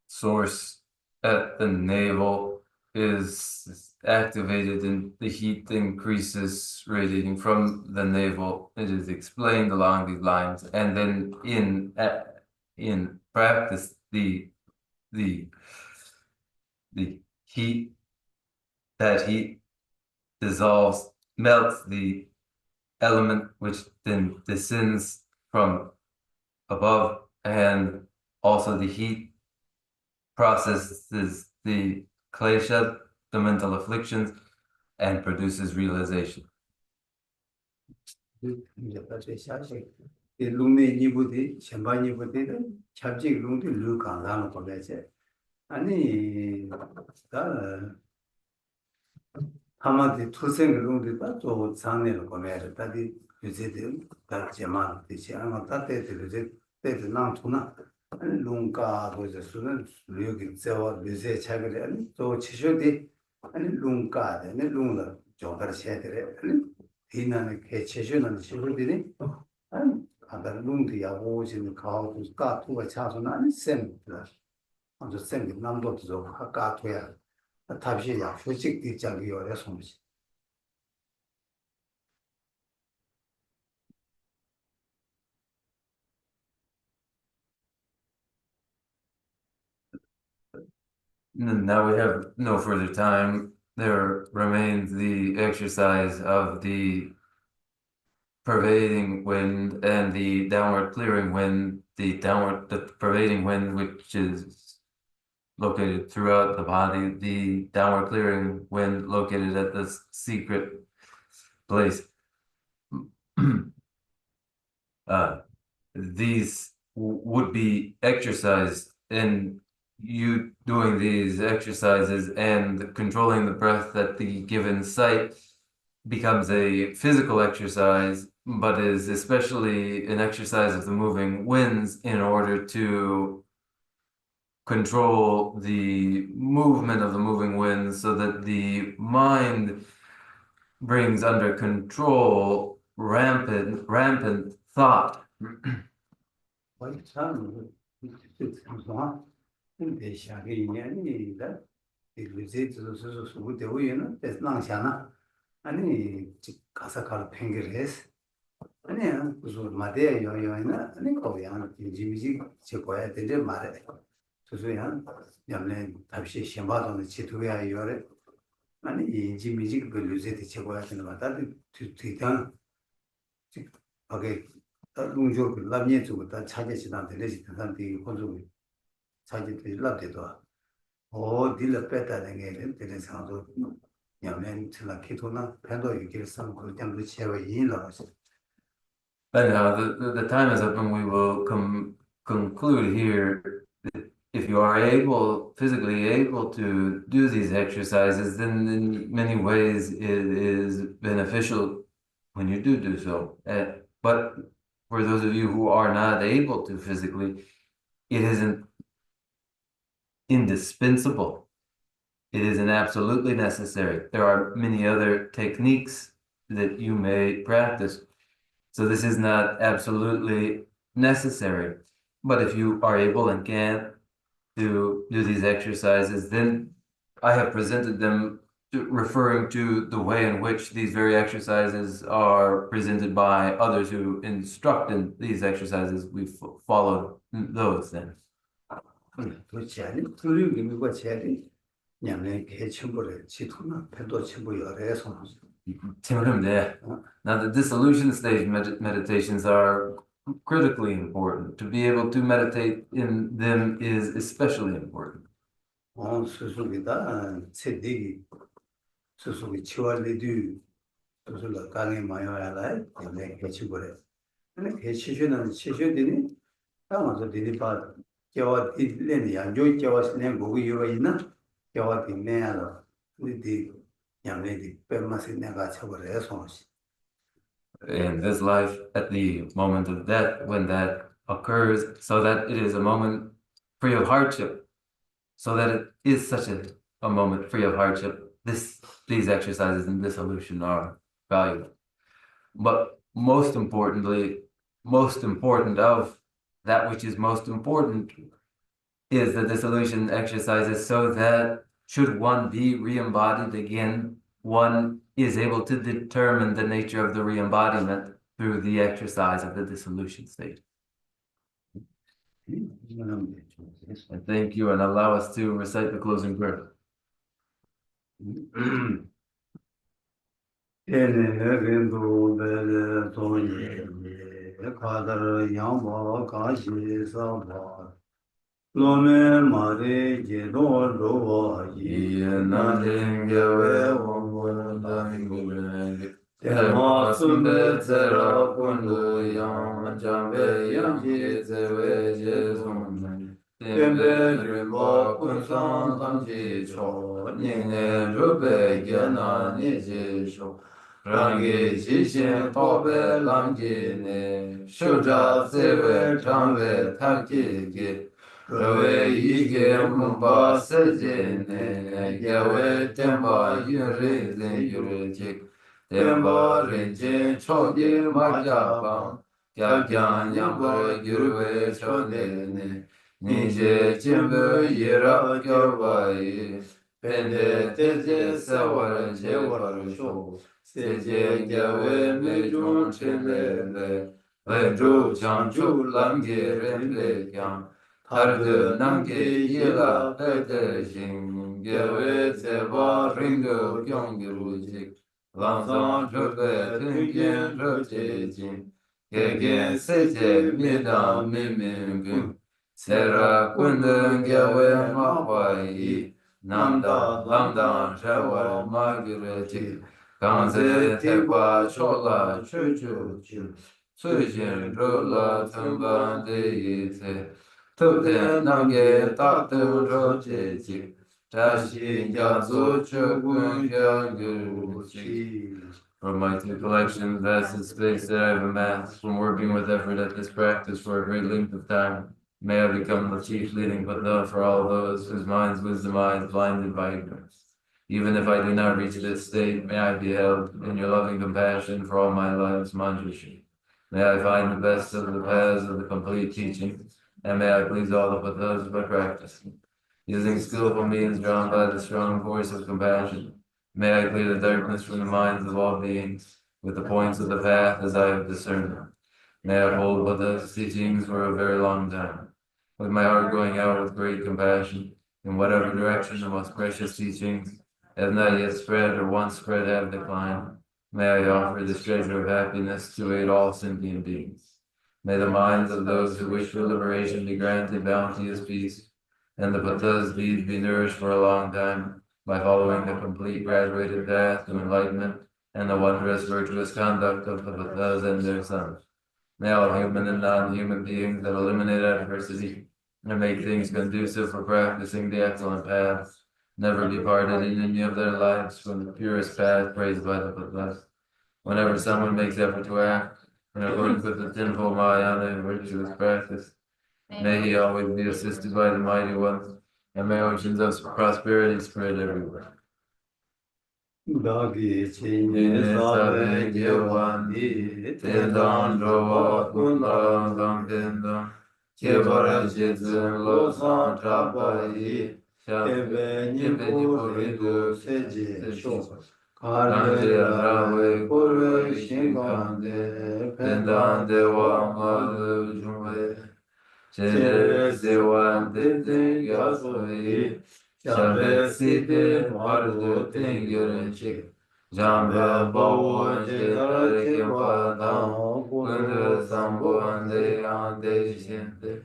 Speaker 1: source at the navel is activated and the heat increases radiating from the navel. It is explained along these lines, and then in practice, the heat, that heat dissolves, melts the element, which then descends from above, and also the heat processes the klesha, the mental afflictions, and produces realization.
Speaker 2: 아마도 투생을 놓는다 또 상내를 거매를 다디 유제들 다 제만 되지 아마 따때들 이제 때들 남투나 룽가 도저스는 여기 저와 유제 차그래 아니 또 치셔디 아니 룽가데 네 룽을 저걸 셔야돼 아니 이나는 개 치셔는 시부들이 아니 아다 룽도 야고진 가고 까투가 차서는 아니 셈들 먼저 셈이 남도 저 까투야 답시야 휴식 뒤장이 어려 손지
Speaker 1: Now we have no further time. There remains the exercise of the pervading wind and the downward clearing wind, the pervading wind, which is located throughout the body, the downward clearing wind located at the secret place. These would be exercised, and you doing these exercises and controlling the breath at the given site becomes a physical exercise, but is especially an exercise of the moving winds in order to control the movement of the moving winds so that the mind brings under control rampant thought.
Speaker 2: 근데 샤게 인연이다 이제도 수부대고에는 대상하잖아 아니 가사칼 팽게레스 아니야 무슨 마데야 요요이나 아니 거기야 지미지 제거야 되는데 말해 소소야 냠네 답시 심바도는 지도야 요래 아니 인지미지 그 루제티 제거야 되는 거다 뒤단 오케이 룽조 랍니에 주고 다 차게시단 되지 단디 혼종 자기들이 일납돼도 딜러 뺐다는 게 되는 상황도 냠낸 틀라 키도나 팬도 얘기를 쓰는 걸 때문에 제가 이인라서
Speaker 1: Anyhow, the time is up and we will conclude here. If you are physically able to do these exercises, then in many ways it is beneficial when you do so. But for those of you who are not able to physically, it isn't indispensable. It isn't absolutely necessary. There are many other techniques that you may practice. So this is not absolutely necessary. But if you are able and can to do these exercises, then I have presented them referring to the way in which these very exercises are presented by others who instruct in these exercises. We've followed those then. Now, the dissolution stage meditations are critically important. To be able to meditate in them is especially important. In this life, at the moment of death, when that occurs, so that it is a moment free of hardship, so that it is such a moment free of hardship, these exercises in dissolution are valuable. But most importantly, most important of that which is most important is the dissolution exercises, so that should one be re-embodied again, one is able to determine the nature of the re-embodiment through the exercise of the dissolution state. And thank you, and allow us to recite the closing prayer.
Speaker 2: Lome mare gedo rowa
Speaker 1: Yena lingewe wongwe langulenge. Tema sumbe tsera kundu yang jambe yang ji zewe je zongme. Tembe rimba kunsan tamji cho. Nyingne rube gena ni ji sho. Rangi jishin tobe lamji ne. Shuja zewe changwe takji ge. Rawe yige mumba sejene, yawe temba yure zen yure jik, temba rinjin chogi marjabang, kyabjan yamba yurwe chodene, nije jimbu yira gyorwayi, pende teje sawar jewar sho, seje yawe mejun chenele, venju chanchu lamge remle kyang, Tardu namge yela pete shing, gewe tseba ringo kyonggiru jik, langzang zhubbe tungyen zhubje jing, gegen seje midang mimin gung, sera kundung gewe mahwayi, namda lamdang shawar magire jik, gangze tekwa chola chuchu chu, sujin rula tumban de yite, Tupten namge taktum roche chik, tashi gyatso chukun gyaguru chik. From my two collections, vast space that I have amassed from working with effort at this practice for a great length of time, may I become the chief leading Buddha for all those whose minds' wisdom eye is blinded by ignorance. Even if I do not reach this state, may I be held in your loving compassion for all my life's manjushri. May I find the best of the paths of the complete teachings, and may I please all the Buddhas by practicing. Using skillful means drawn by the strong force of compassion, may I clear the darkness from the minds of all beings, with the points of the path as I have discerned them. May I hold Buddha's teachings for a very long time, with my heart going out with great compassion, in whatever direction the most precious teachings have not yet spread or once spread have declined. May I offer this treasure of happiness to aid all sentient beings. May the minds of those who wish for liberation be granted bounteous peace, and the Buddha's deeds be nourished for a long time by following the complete graduated path to enlightenment and the wondrous virtuous conduct of the Buddhas and their sons. May all human and non-human beings that eliminate adversity and make things conducive for practicing the excellent path. Never be parted in any of their lives from the purest path praised by the blessed. Whenever someone makes effort to act in accordance with the tenfold Mahayana and virtuous practice, may he always be assisted by the mighty ones, and may oceans of prosperity spread everywhere.
Speaker 2: Dagi chini sabe gewandi tendan rowa kundan dang tendan kebara jizun lo san trabayi kebe nipu ridu seje sho karde rawe kurve shinkande pendan dewa malu jumwe chere sewan tete yasoyi Shabe sidi mardu tingyurin chik Jambe bawo jitare kimpa dang Kundu sambu ande ande shinte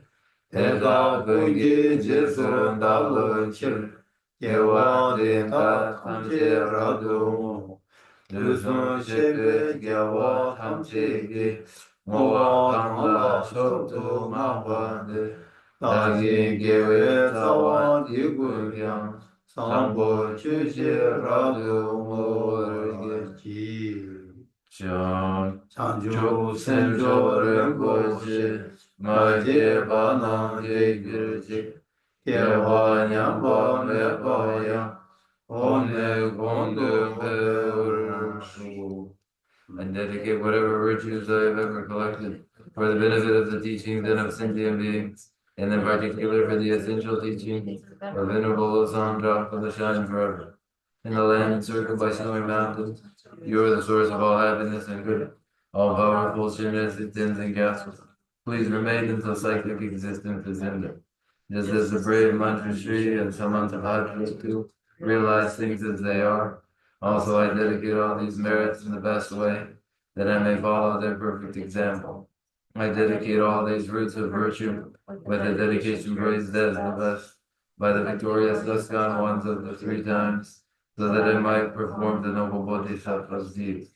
Speaker 2: Teta bungi jisun dalu chir Gewa dinta tamche radu Dusun shikrit gewa tamche gi Mowa tangla shoktu mahwande Dagi gewe zawa diguryam Sambo chuchi radu morgi Chanju senjo rinpoche Maje banam je girchik Gewa nyamba meba yang One gondu me urshu. And dedicate whatever virtues I have ever collected for the benefit of the teachings and of sentient beings, and in particular for the essential teaching of Venerable Sandra for the shine forever. In the land encircled by snowy mountains, you are the source of all happiness and good, all powerful, generous, intends and gasped. Please remain until psychic existence is ended. Just as the brave Manjushri and Samantapatra too realize things as they are, also I dedicate all these merits in the best way, that I may follow their perfect example. I dedicate all these roots of virtue, with the dedication praised as the best, by the victorious thus gone ones of the three times, so that I might perform the noble Bodhisattva's deeds.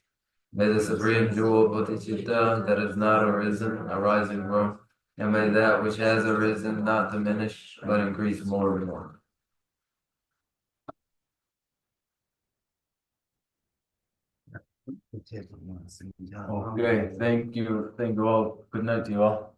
Speaker 2: May the supreme jewel Bodhicitta that has not arisen, arise and grow, and may that which has arisen not diminish, but increase more and more. Okay, thank you all. Good night to you all.